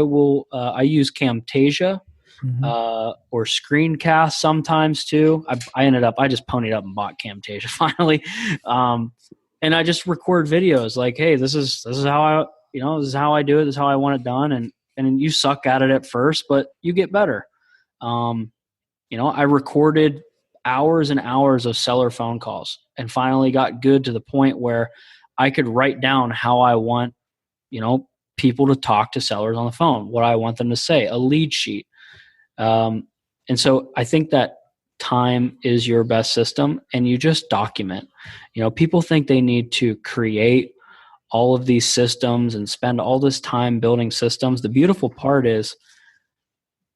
use Camtasia, or Screencast sometimes too. I just ponied up and bought Camtasia finally. And I just record videos like, hey, this is how this is how I do it. This is how I want it done. And you suck at it at first, but you get better. I recorded hours and hours of seller phone calls and finally got good to the point where I could write down how I want, people to talk to sellers on the phone, what I want them to say, a lead sheet. And so I think that time is your best system, and you just document. People think they need to create all of these systems and spend all this time building systems. The beautiful part is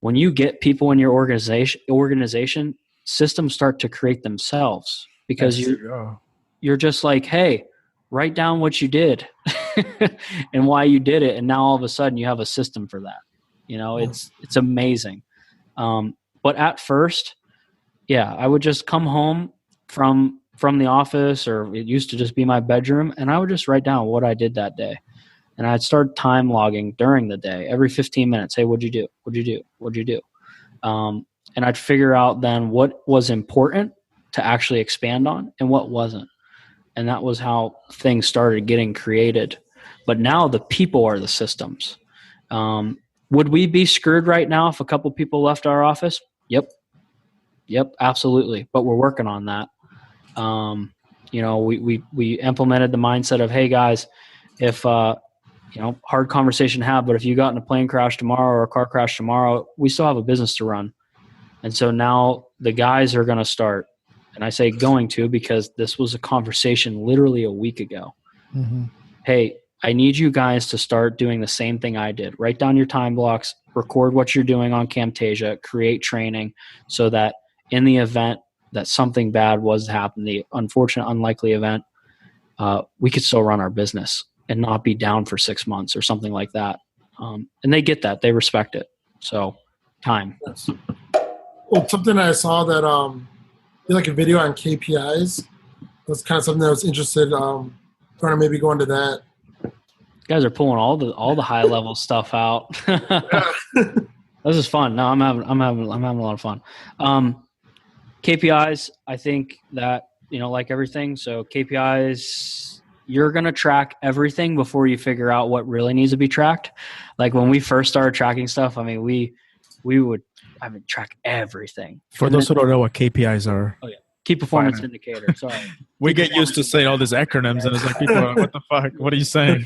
when you get people in your organization, systems start to create themselves, because you're just like, hey, write down what you did and why you did it. And now all of a sudden you have a system for that. It's amazing. But at first, I would just come home from the office, or it used to just be my bedroom, and I would just write down what I did that day. And I'd start time logging during the day, every 15 minutes. Hey, what'd you do? What'd you do? What'd you do? And I'd figure out then what was important to actually expand on and what wasn't. And that was how things started getting created. But now the people are the systems. Would we be screwed right now if a couple people left our office? Yep, absolutely. But we're working on that. We implemented the mindset of, hey guys, if hard conversation to have, but if you got in a plane crash tomorrow or a car crash tomorrow, we still have a business to run. And so now the guys are going to start, and I say going to because this was a conversation literally a week ago. Mm-hmm. Hey, I need you guys to start doing the same thing I did. Write down your time blocks, record what you're doing on Camtasia, create training so that in the event that something bad was to happen, the unfortunate, unlikely event, we could still run our business and not be down for 6 months or something like that. And they get that. They respect it. So time. Yes. Well, something I saw that like a video on KPIs. That's kind of something I was interested trying to maybe go into that. You guys are pulling all the high level stuff out. This is fun. No, I'm having a lot of fun. KPIs, I think that, like everything. So KPIs, you're going to track everything before you figure out what really needs to be tracked. Like when we first started tracking stuff, we would track everything. For those who don't know what KPIs are. Oh yeah. Key performance indicator. Sorry. We get used to saying all these acronyms and it's like, people are, what the fuck? What are you saying?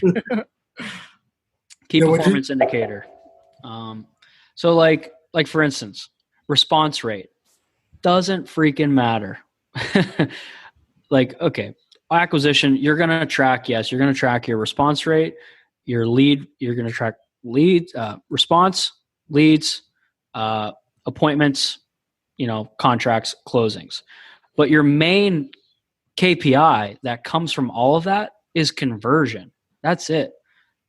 Key performance indicator. So like for instance, response rate doesn't freaking matter. Okay, acquisition, you're going to track, you're going to track your response rate, your lead, you're going to track leads, response, leads, appointments, contracts, closings. But your main KPI that comes from all of that is conversion. That's it.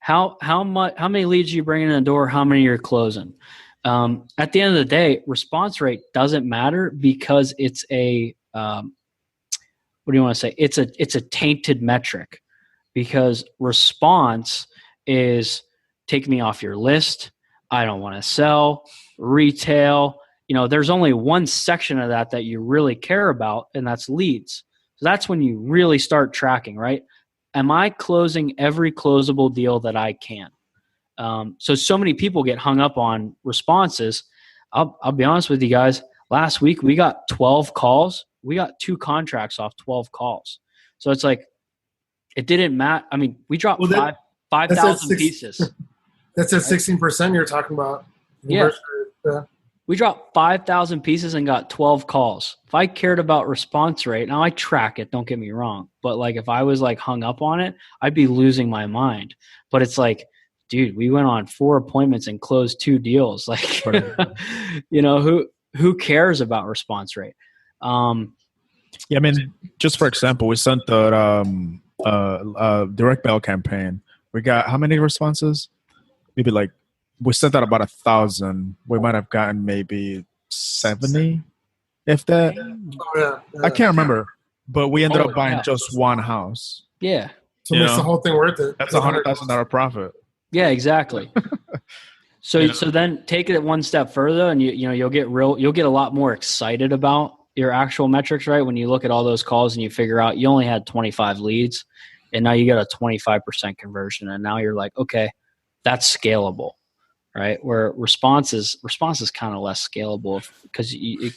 How many leads you bring in the door? How many you're closing? at the end of the day, response rate doesn't matter because it's a what do you want to say? It's a tainted metric because response is take me off your list. I don't want to sell retail. There's only one section of that you really care about, and that's leads. So that's when you really start tracking, right? Am I closing every closable deal that I can? So many people get hung up on responses. I'll be honest with you guys. Last week we got 12 calls. We got 2 contracts off 12 calls. So it's like it didn't matter. I mean, we dropped 5,000 pieces. That's at 16% you're talking about. Yeah. We dropped 5,000 pieces and got 12 calls. If I cared about response rate, now I track it, don't get me wrong. But like if I was like hung up on it, I'd be losing my mind. But it's like, dude, we went on 4 appointments and closed 2 deals. Like, who cares about response rate? Yeah, I mean, just for example, we sent the direct mail campaign. We got how many responses? Maybe like we sent out about 1,000. We might have gotten maybe 70, if that. I can't remember, but we ended up buying just one house. Yeah, so it makes the whole thing worth it. That's $100,000 profit. Yeah, exactly. So then take it one step further, and you'll get a lot more excited about your actual metrics, right? When you look at all those calls and you figure out you only had 25 leads, and now you got a 25% conversion, and now you're like, okay, that's scalable, right? Where response is kind of less scalable because you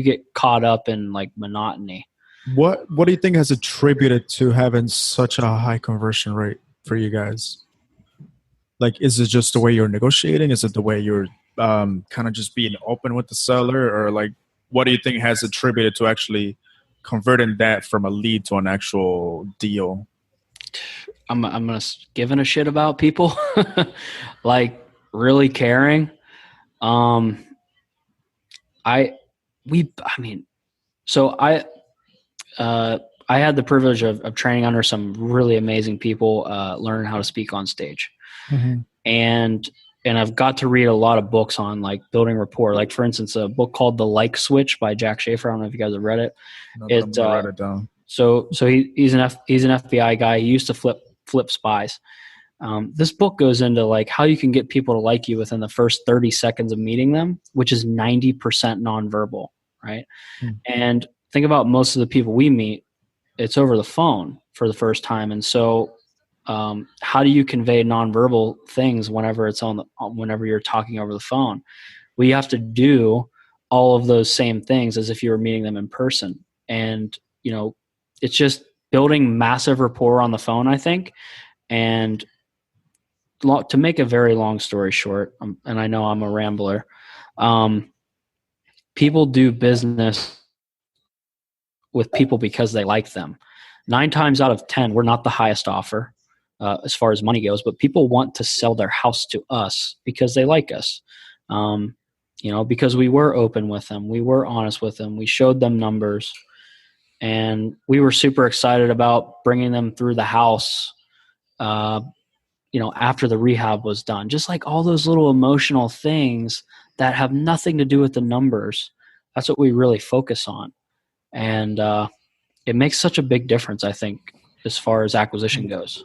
get caught up in like monotony. What do you think has attributed to having such a high conversion rate for you guys? Like, is it just the way you're negotiating? Is it the way you're kind of just being open with the seller? Or like, what do you think has attributed to actually converting that from a lead to an actual deal? I'm gonna giving a shit about people, like really caring. I had the privilege of training under some really amazing people, learn how to speak on stage. Mm-hmm. And I've got to read a lot of books on like building rapport. Like for instance, a book called The Like Switch by Jack Schaefer. I don't know if you guys have read it. No, I'm gonna write it down. So he's an FBI guy. He used to flip spies. This book goes into like how you can get people to like you within the first 30 seconds of meeting them, which is 90% nonverbal, right? Mm. And think about most of the people we meet, it's over the phone for the first time. And so how do you convey nonverbal things whenever whenever you're talking over the phone? Well, you have to do all of those same things as if you were meeting them in person. And, it's just building massive rapport on the phone, I think. And to make a very long story short, and I know I'm a rambler, people do business with people because they like them. 9 times out of 10, we're not the highest offer as far as money goes, but people want to sell their house to us because they like us. Because we were open with them, we were honest with them, we showed them numbers, and we were super excited about bringing them through the house, after the rehab was done. Just like all those little emotional things that have nothing to do with the numbers. That's what we really focus on. And it makes such a big difference, I think, as far as acquisition goes.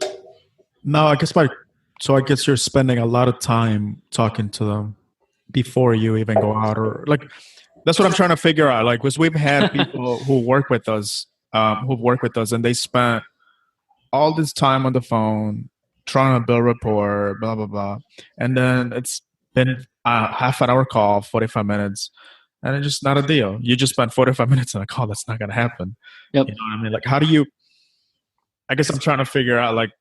No, I guess you're spending a lot of time talking to them before you even go out, or like, that's what I'm trying to figure out. Like, because we've had people who work with us, and they spent all this time on the phone trying to build rapport, blah, blah, blah. And then it's been a half an hour call, 45 minutes, and it's just not a deal. You just spent 45 minutes on a call. That's not going to happen. Yep. You know what I mean? Like, how do you, I guess I'm trying to figure out, like,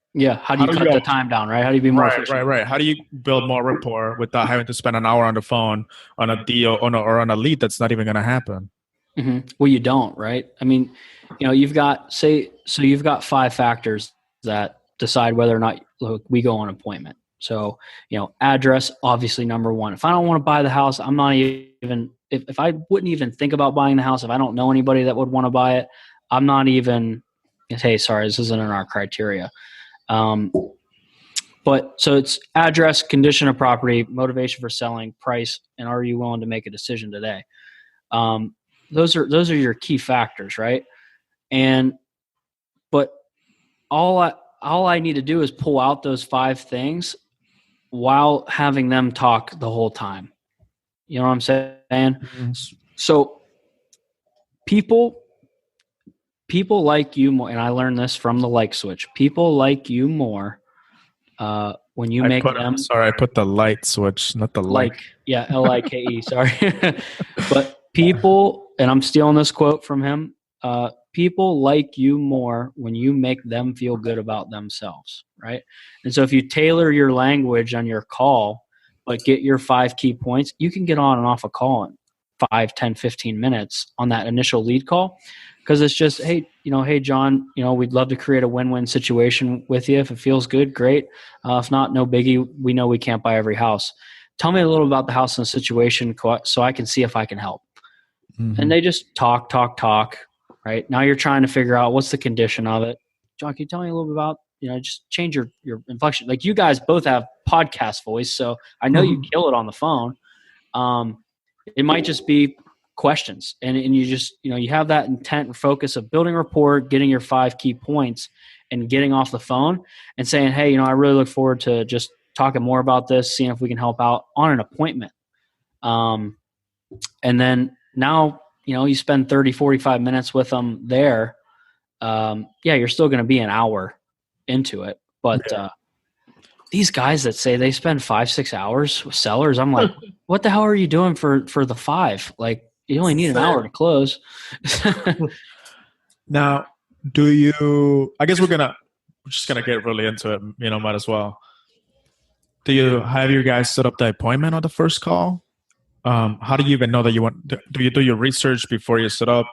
how do you cut the time down, right? How do you be more efficient? Right. How do you build more rapport without having to spend an hour on the phone on a deal or on a lead that's not even going to happen? Mm-hmm. Well, you don't, right? I mean, you've got 5 factors that decide whether or not we go on appointment. So, address, obviously number 1. If I don't want to buy the house, I'm not even, if I wouldn't even think about buying the house, if I don't know anybody that would want to buy it, I'm not even, hey, sorry, this isn't in our criteria. But But so it's address, condition of property, motivation for selling, price, and are you willing to make a decision today? Those are your key factors, right? But all I need to do is pull out those 5 things while having them talk the whole time. You know what I'm saying? Mm-hmm. So people like you more, and I learned this from the like switch. People like you more when you make them. Sorry, I put the light switch, not the like. Yeah, Like. Sorry, but people, and I'm stealing this quote from him. People like you more when you make them feel good about themselves, right? And so if you tailor your language on your call, but get your 5 key points, you can get on and off a call in 5, 10, 15 minutes on that initial lead call. Because it's just, hey John, we'd love to create a win-win situation with you. If it feels good, great. If not, no biggie. We know we can't buy every house. Tell me a little about the house and the situation so I can see if I can help. Mm-hmm. And they just talk. Right now, you're trying to figure out what's the condition of it. John, can you tell me a little bit about, just change your inflection. Like you guys both have podcast voice, so I know you kill it on the phone. It might just be questions, and you just you have that intent and focus of building rapport, getting your 5 key points, and getting off the phone and saying, hey, I really look forward to just talking more about this, seeing if we can help out on an appointment. And then now, you spend 30, 45 minutes with them there. You're still going to be an hour into it. But these guys that say they spend 5-6 hours with sellers, I'm like, what the hell are you doing for the 5? Like, you only need an hour to close. Now, I guess we're just going to get really into it, might as well. Do you have your guys set up the appointment on the first call? How do you even know that you want? Do you do your research before you set up?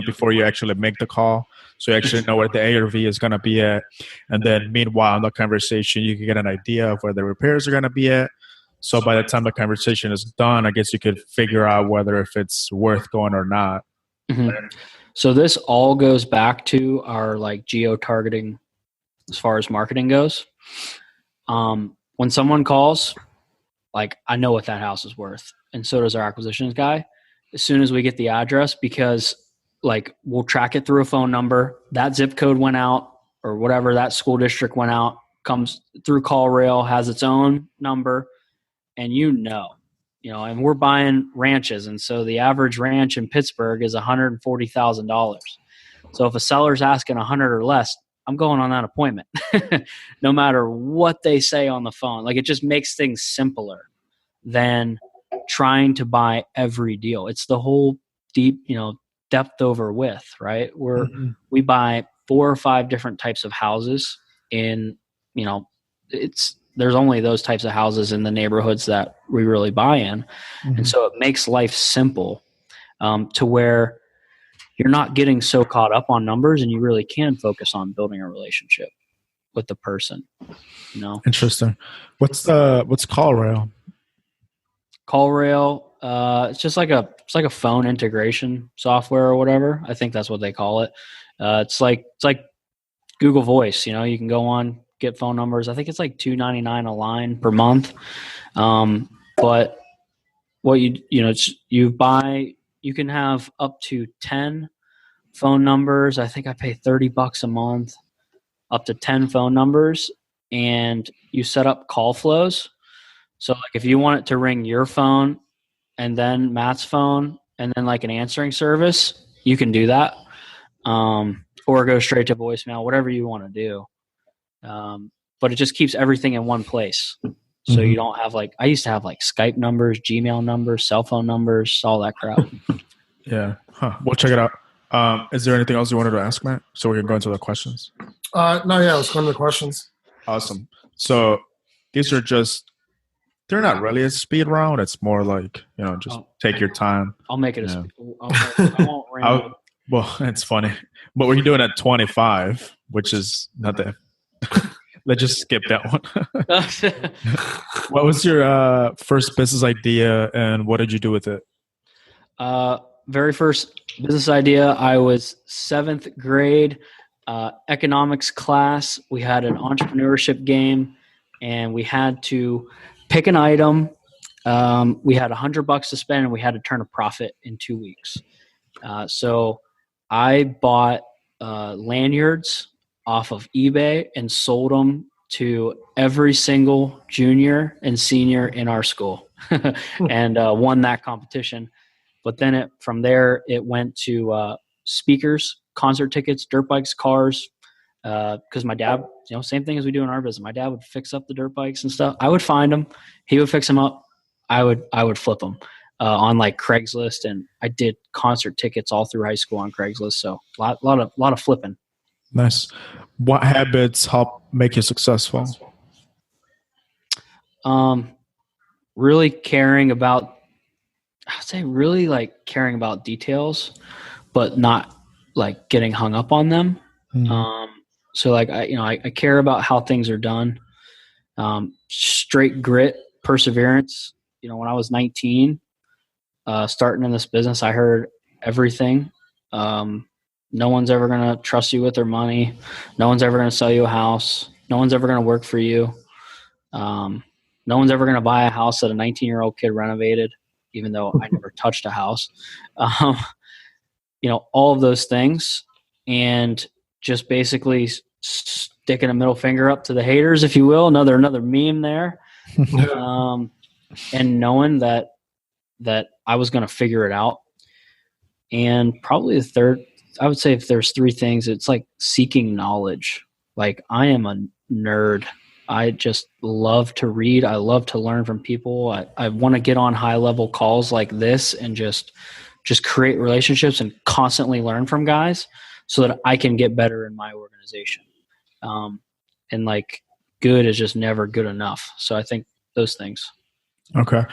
Before you actually make the call, so you actually know where the ARV is going to be at, and then meanwhile in the conversation, you can get an idea of where the repairs are going to be at. So by the time the conversation is done, I guess you could figure out whether if it's worth going or not. Mm-hmm. So this all goes back to our geo-targeting as far as marketing goes. When someone calls, I know what that house is worth, and so does our acquisitions guy. As soon as we get the address, because we'll track it through a phone number, that zip code went out or whatever, that school district went out, comes through CallRail, has its own number, and and we're buying ranches. And so the average ranch in Pittsburgh is $140,000. So if a seller's asking 100 or less, I'm going on that appointment, no matter what they say on the phone. It just makes things simpler than trying to buy every deal. It's the whole deep, depth over width, right? We buy 4 or 5 different types of houses in, there's only those types of houses in the neighborhoods that we really buy in. Mm-hmm. And so it makes life simple to where you're not getting so caught up on numbers, and you really can focus on building a relationship with the person, Interesting. What's CallRail? CallRail, it's just like a phone integration software or whatever. I think that's what they call it. It's like Google Voice. You can go on, get phone numbers. I think it's $2.99 a line per month. But what you can have up to 10 phone numbers. I think I pay $30 a month, up to 10 phone numbers, and you set up call flows. So if you want it to ring your phone and then Matt's phone and then an answering service, you can do that. Or go straight to voicemail, whatever you want to do. But it just keeps everything in one place. So you don't have I used to have Skype numbers, Gmail numbers, cell phone numbers, all that crap. Yeah. We'll check it out. Is there anything else you wanted to ask, Matt? So we can go into the questions. No, let's go into the questions. Awesome. So these are they're not really a speed round. It's more take your time. I'll make it I won't ring. Well, it's funny. But we're doing at 25, which is not that. Let's just skip that one. What was your first business idea, and what did you do with it? Very first business idea, I was 7th grade, economics class. We had an entrepreneurship game. and we had to pick an item. We had $100 to spend, and we had to turn a profit in 2 weeks. So I bought lanyards off of eBay and sold them to every single junior and senior in our school and won that competition. But then from there, it went to speakers, concert tickets, dirt bikes, cars. Because my dad, same thing as we do in our business. My dad would fix up the dirt bikes and stuff. I would find them. He would fix them up. I would flip them on like Craigslist, and I did concert tickets all through high school on Craigslist. So a lot of flipping. Nice. What habits help make you successful? Really caring about, I'd say really like caring about details, but not like getting hung up on them. Mm-hmm. So like, I care about how things are done. Straight grit, perseverance. When I was 19, starting in this business, I heard everything. No one's ever going to trust you with their money. No one's ever going to sell you a house. No one's ever going to work for you. No one's ever going to buy a house that a 19-year-old kid renovated, even though I never touched a house. All of those things, and just basically sticking a middle finger up to the haters, if you will. Another meme there. And knowing that I was going to figure it out. And probably the third, I would say if there's three things, it's like seeking knowledge. Like I am a nerd. I just love to read. I love to learn from people. I want to get on high level calls like this and just create relationships and constantly learn from guys so that I can get better in my organization. And like good is just never good enough. So I think those things. Okay.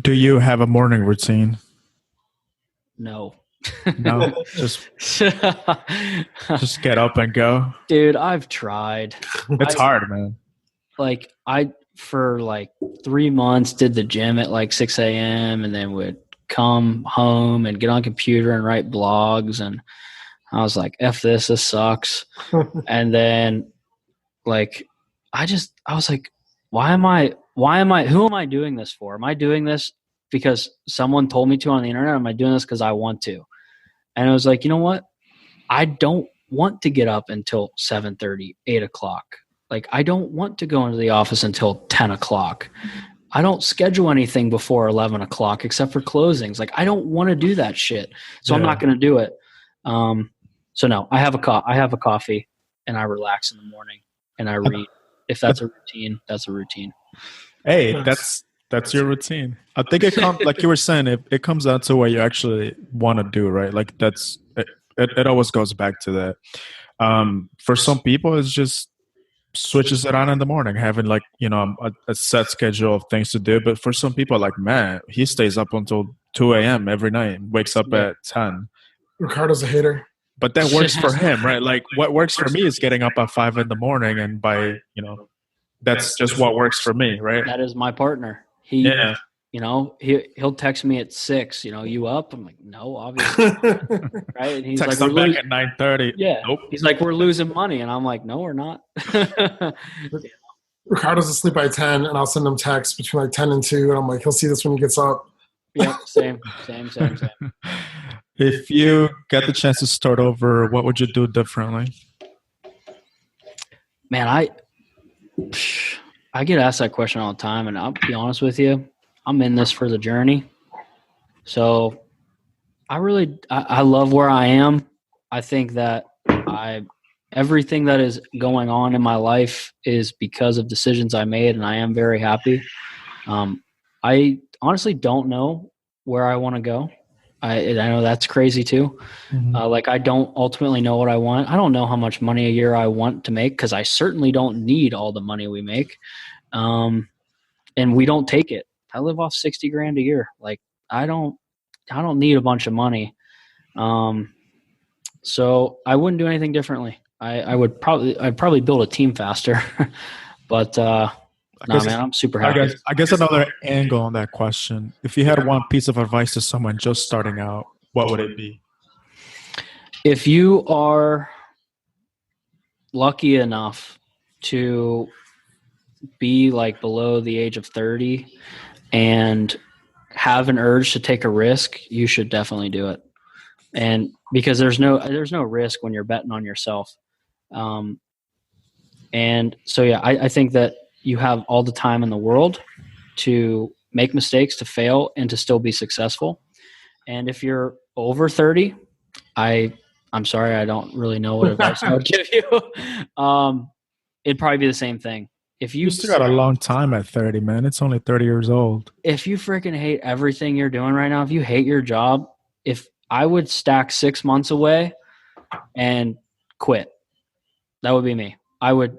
Do you have a morning routine? No. No, just get up and go. Dude, I've tried. It's hard, man. Like for like 3 months did the gym at like 6 a.m. and then would come home and get on computer and write blogs. And I was like, F this sucks. And then like, I was like, who am I doing this for? Am I doing this because someone told me to on the internet? Am I doing this because I want to? And I was like, you know what? I don't want to get up until 7:30, 8 o'clock. Like, I don't want to go into the office until 10 o'clock. I don't schedule anything before 11 o'clock except for closings. Like, I don't want to do that shit. So I'm not going to do it. So no, I have a coffee and I relax in the morning and I read. If that's a routine, that's a routine. Hey, that's your routine. I think it comes, like you were saying, it comes down to what you actually want to do, right? Like it always goes back to that. For some people, it's just switches it on in the morning, having like, a set schedule of things to do. But for some people, like, man, he stays up until 2 a.m. every night, wakes up at 10. Ricardo's a hater. But that works for him, right? Like what works for me is getting up at 5 in the morning, and by, that's just what works for me, right? That is my partner. He'll text me at 6. You up? I'm like, no, obviously. Right? And he's text like, him back at 9:30. Yeah. Nope. He's like, we're losing money, and I'm like, no, we're not. Ricardo's asleep by 10, and I'll send him texts between like 10 and 2, and I'm like, he'll see this when he gets up. Yep, same. If you get the chance to start over, what would you do differently? Man, I get asked that question all the time, and I'll be honest with you, I'm in this for the journey. So I love where I am. I think that everything that is going on in my life is because of decisions I made, and I am very happy. I honestly don't know where I want to go. I know that's crazy too. Mm-hmm. Like I don't ultimately know what I want. I don't know how much money a year I want to make, because I certainly don't need all the money we make. And we don't take it. I live off $60,000 a year. Like I don't need a bunch of money. So I wouldn't do anything differently. I'd probably build a team faster, but, man, I'm super happy. I guess another angle on that question, if you had one piece of advice to someone just starting out, what would it be? If you are lucky enough to be like below the age of 30 and have an urge to take a risk, you should definitely do it. And because there's no risk when you're betting on yourself. And so, yeah, I think that you have all the time in the world to make mistakes, to fail, and to still be successful. And if you're over 30, I'm sorry, I don't really know what advice I would give you. It'd probably be the same thing. If You still got a long time at 30, man. It's only 30 years old. If you freaking hate everything you're doing right now, if you hate your job, if I would stack 6 months away and quit, that would be me. I would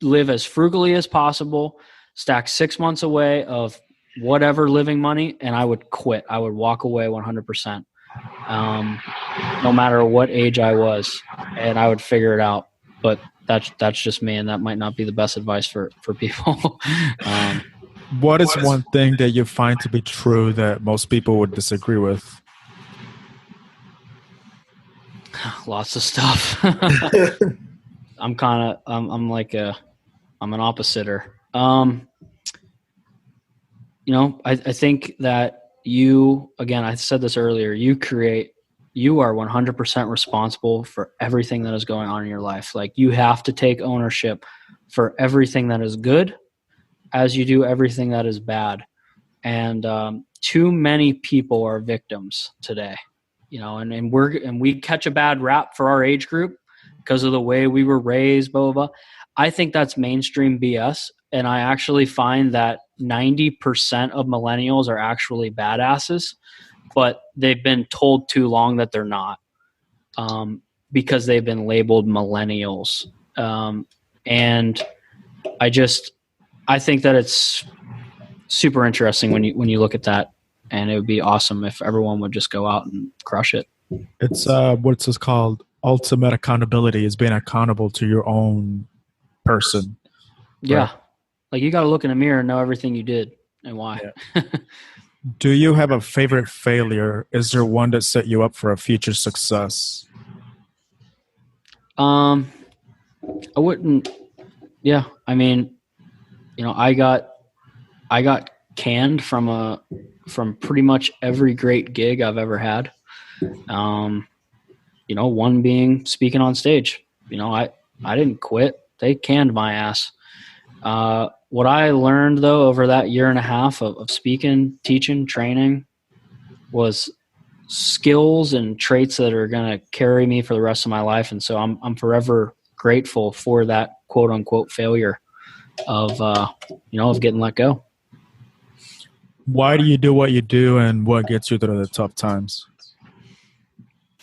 live as frugally as possible, stack 6 months away of whatever living money, and I would quit. I would walk away 100%, no matter what age I was, and I would figure it out. But that's just me, and that might not be the best advice for people. What is one thing that you find to be true that most people would disagree with? Lots of stuff. I'm an oppositor. I think that again, I said this earlier, you are 100% responsible for everything that is going on in your life. Like, you have to take ownership for everything that is good as you do everything that is bad. And too many people are victims today, and we catch a bad rap for our age group because of the way we were raised, blah, blah, blah. I think that's mainstream BS. And I actually find that 90% of millennials are actually badasses, but they've been told too long that they're not, because they've been labeled millennials. And I think that it's super interesting when you look at that, and it would be awesome if everyone would just go out and crush it. It's what's called ultimate accountability, is being accountable to your own person. Yeah. Right? Like, you got to look in the mirror and know everything you did and why. Yeah. Do you have a favorite failure? Is there one that set you up for a future success? I wouldn't. Yeah. I mean, I got canned from pretty much every great gig I've ever had. One being speaking on stage. I didn't quit. They canned my ass. What I learned, though, over that year and a half of speaking, teaching, training, was skills and traits that are going to carry me for the rest of my life. And so I'm forever grateful for that quote unquote failure of getting let go. Why do you do what you do, and what gets you through the tough times?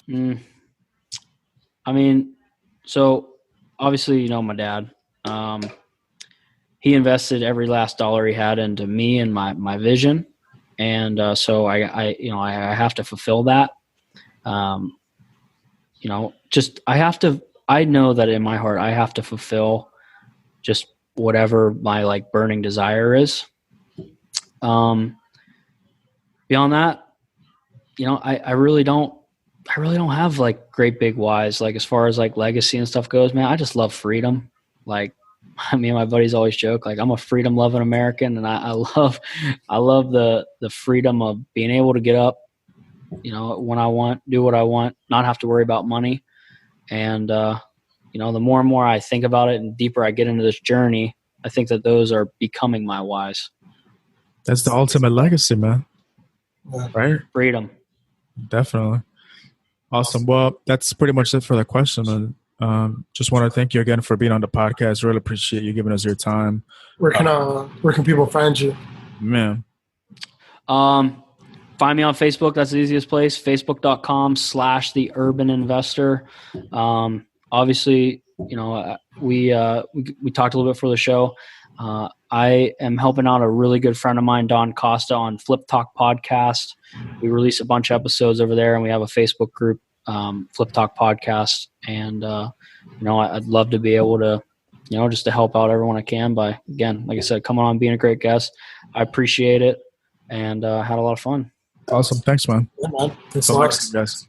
I mean, so obviously, my dad, he invested every last dollar he had into me and my vision. And so I have to fulfill that. I know that in my heart, I have to fulfill just whatever my burning desire is. Beyond that, I really don't have great big whys. As far as legacy and stuff goes, man, I just love freedom. Me and my buddies always joke, I'm a freedom loving American, and I love the freedom of being able to get up, when I want, do what I want, not have to worry about money. And, the more and more I think about it and deeper I get into this journey, I think that those are becoming my whys. That's the ultimate legacy, man. Right? Freedom. Definitely. Awesome. Well, that's pretty much it for the question. And just want to thank you again for being on the podcast. Really appreciate you giving us your time. Where can people find you? Man. Find me on Facebook. That's the easiest place. Facebook.com/theurbaninvestor. Obviously, we talked a little bit before the show. I am helping out a really good friend of mine, Don Costa, on Flip Talk Podcast. We release a bunch of episodes over there, and we have a Facebook group, Flip Talk Podcast. And, I'd love to be able to, just to help out everyone I can by, again, like I said, coming on, being a great guest. I appreciate it, and had a lot of fun. Awesome. Thanks, man. Yeah, man. Thanks a a lot. Guys.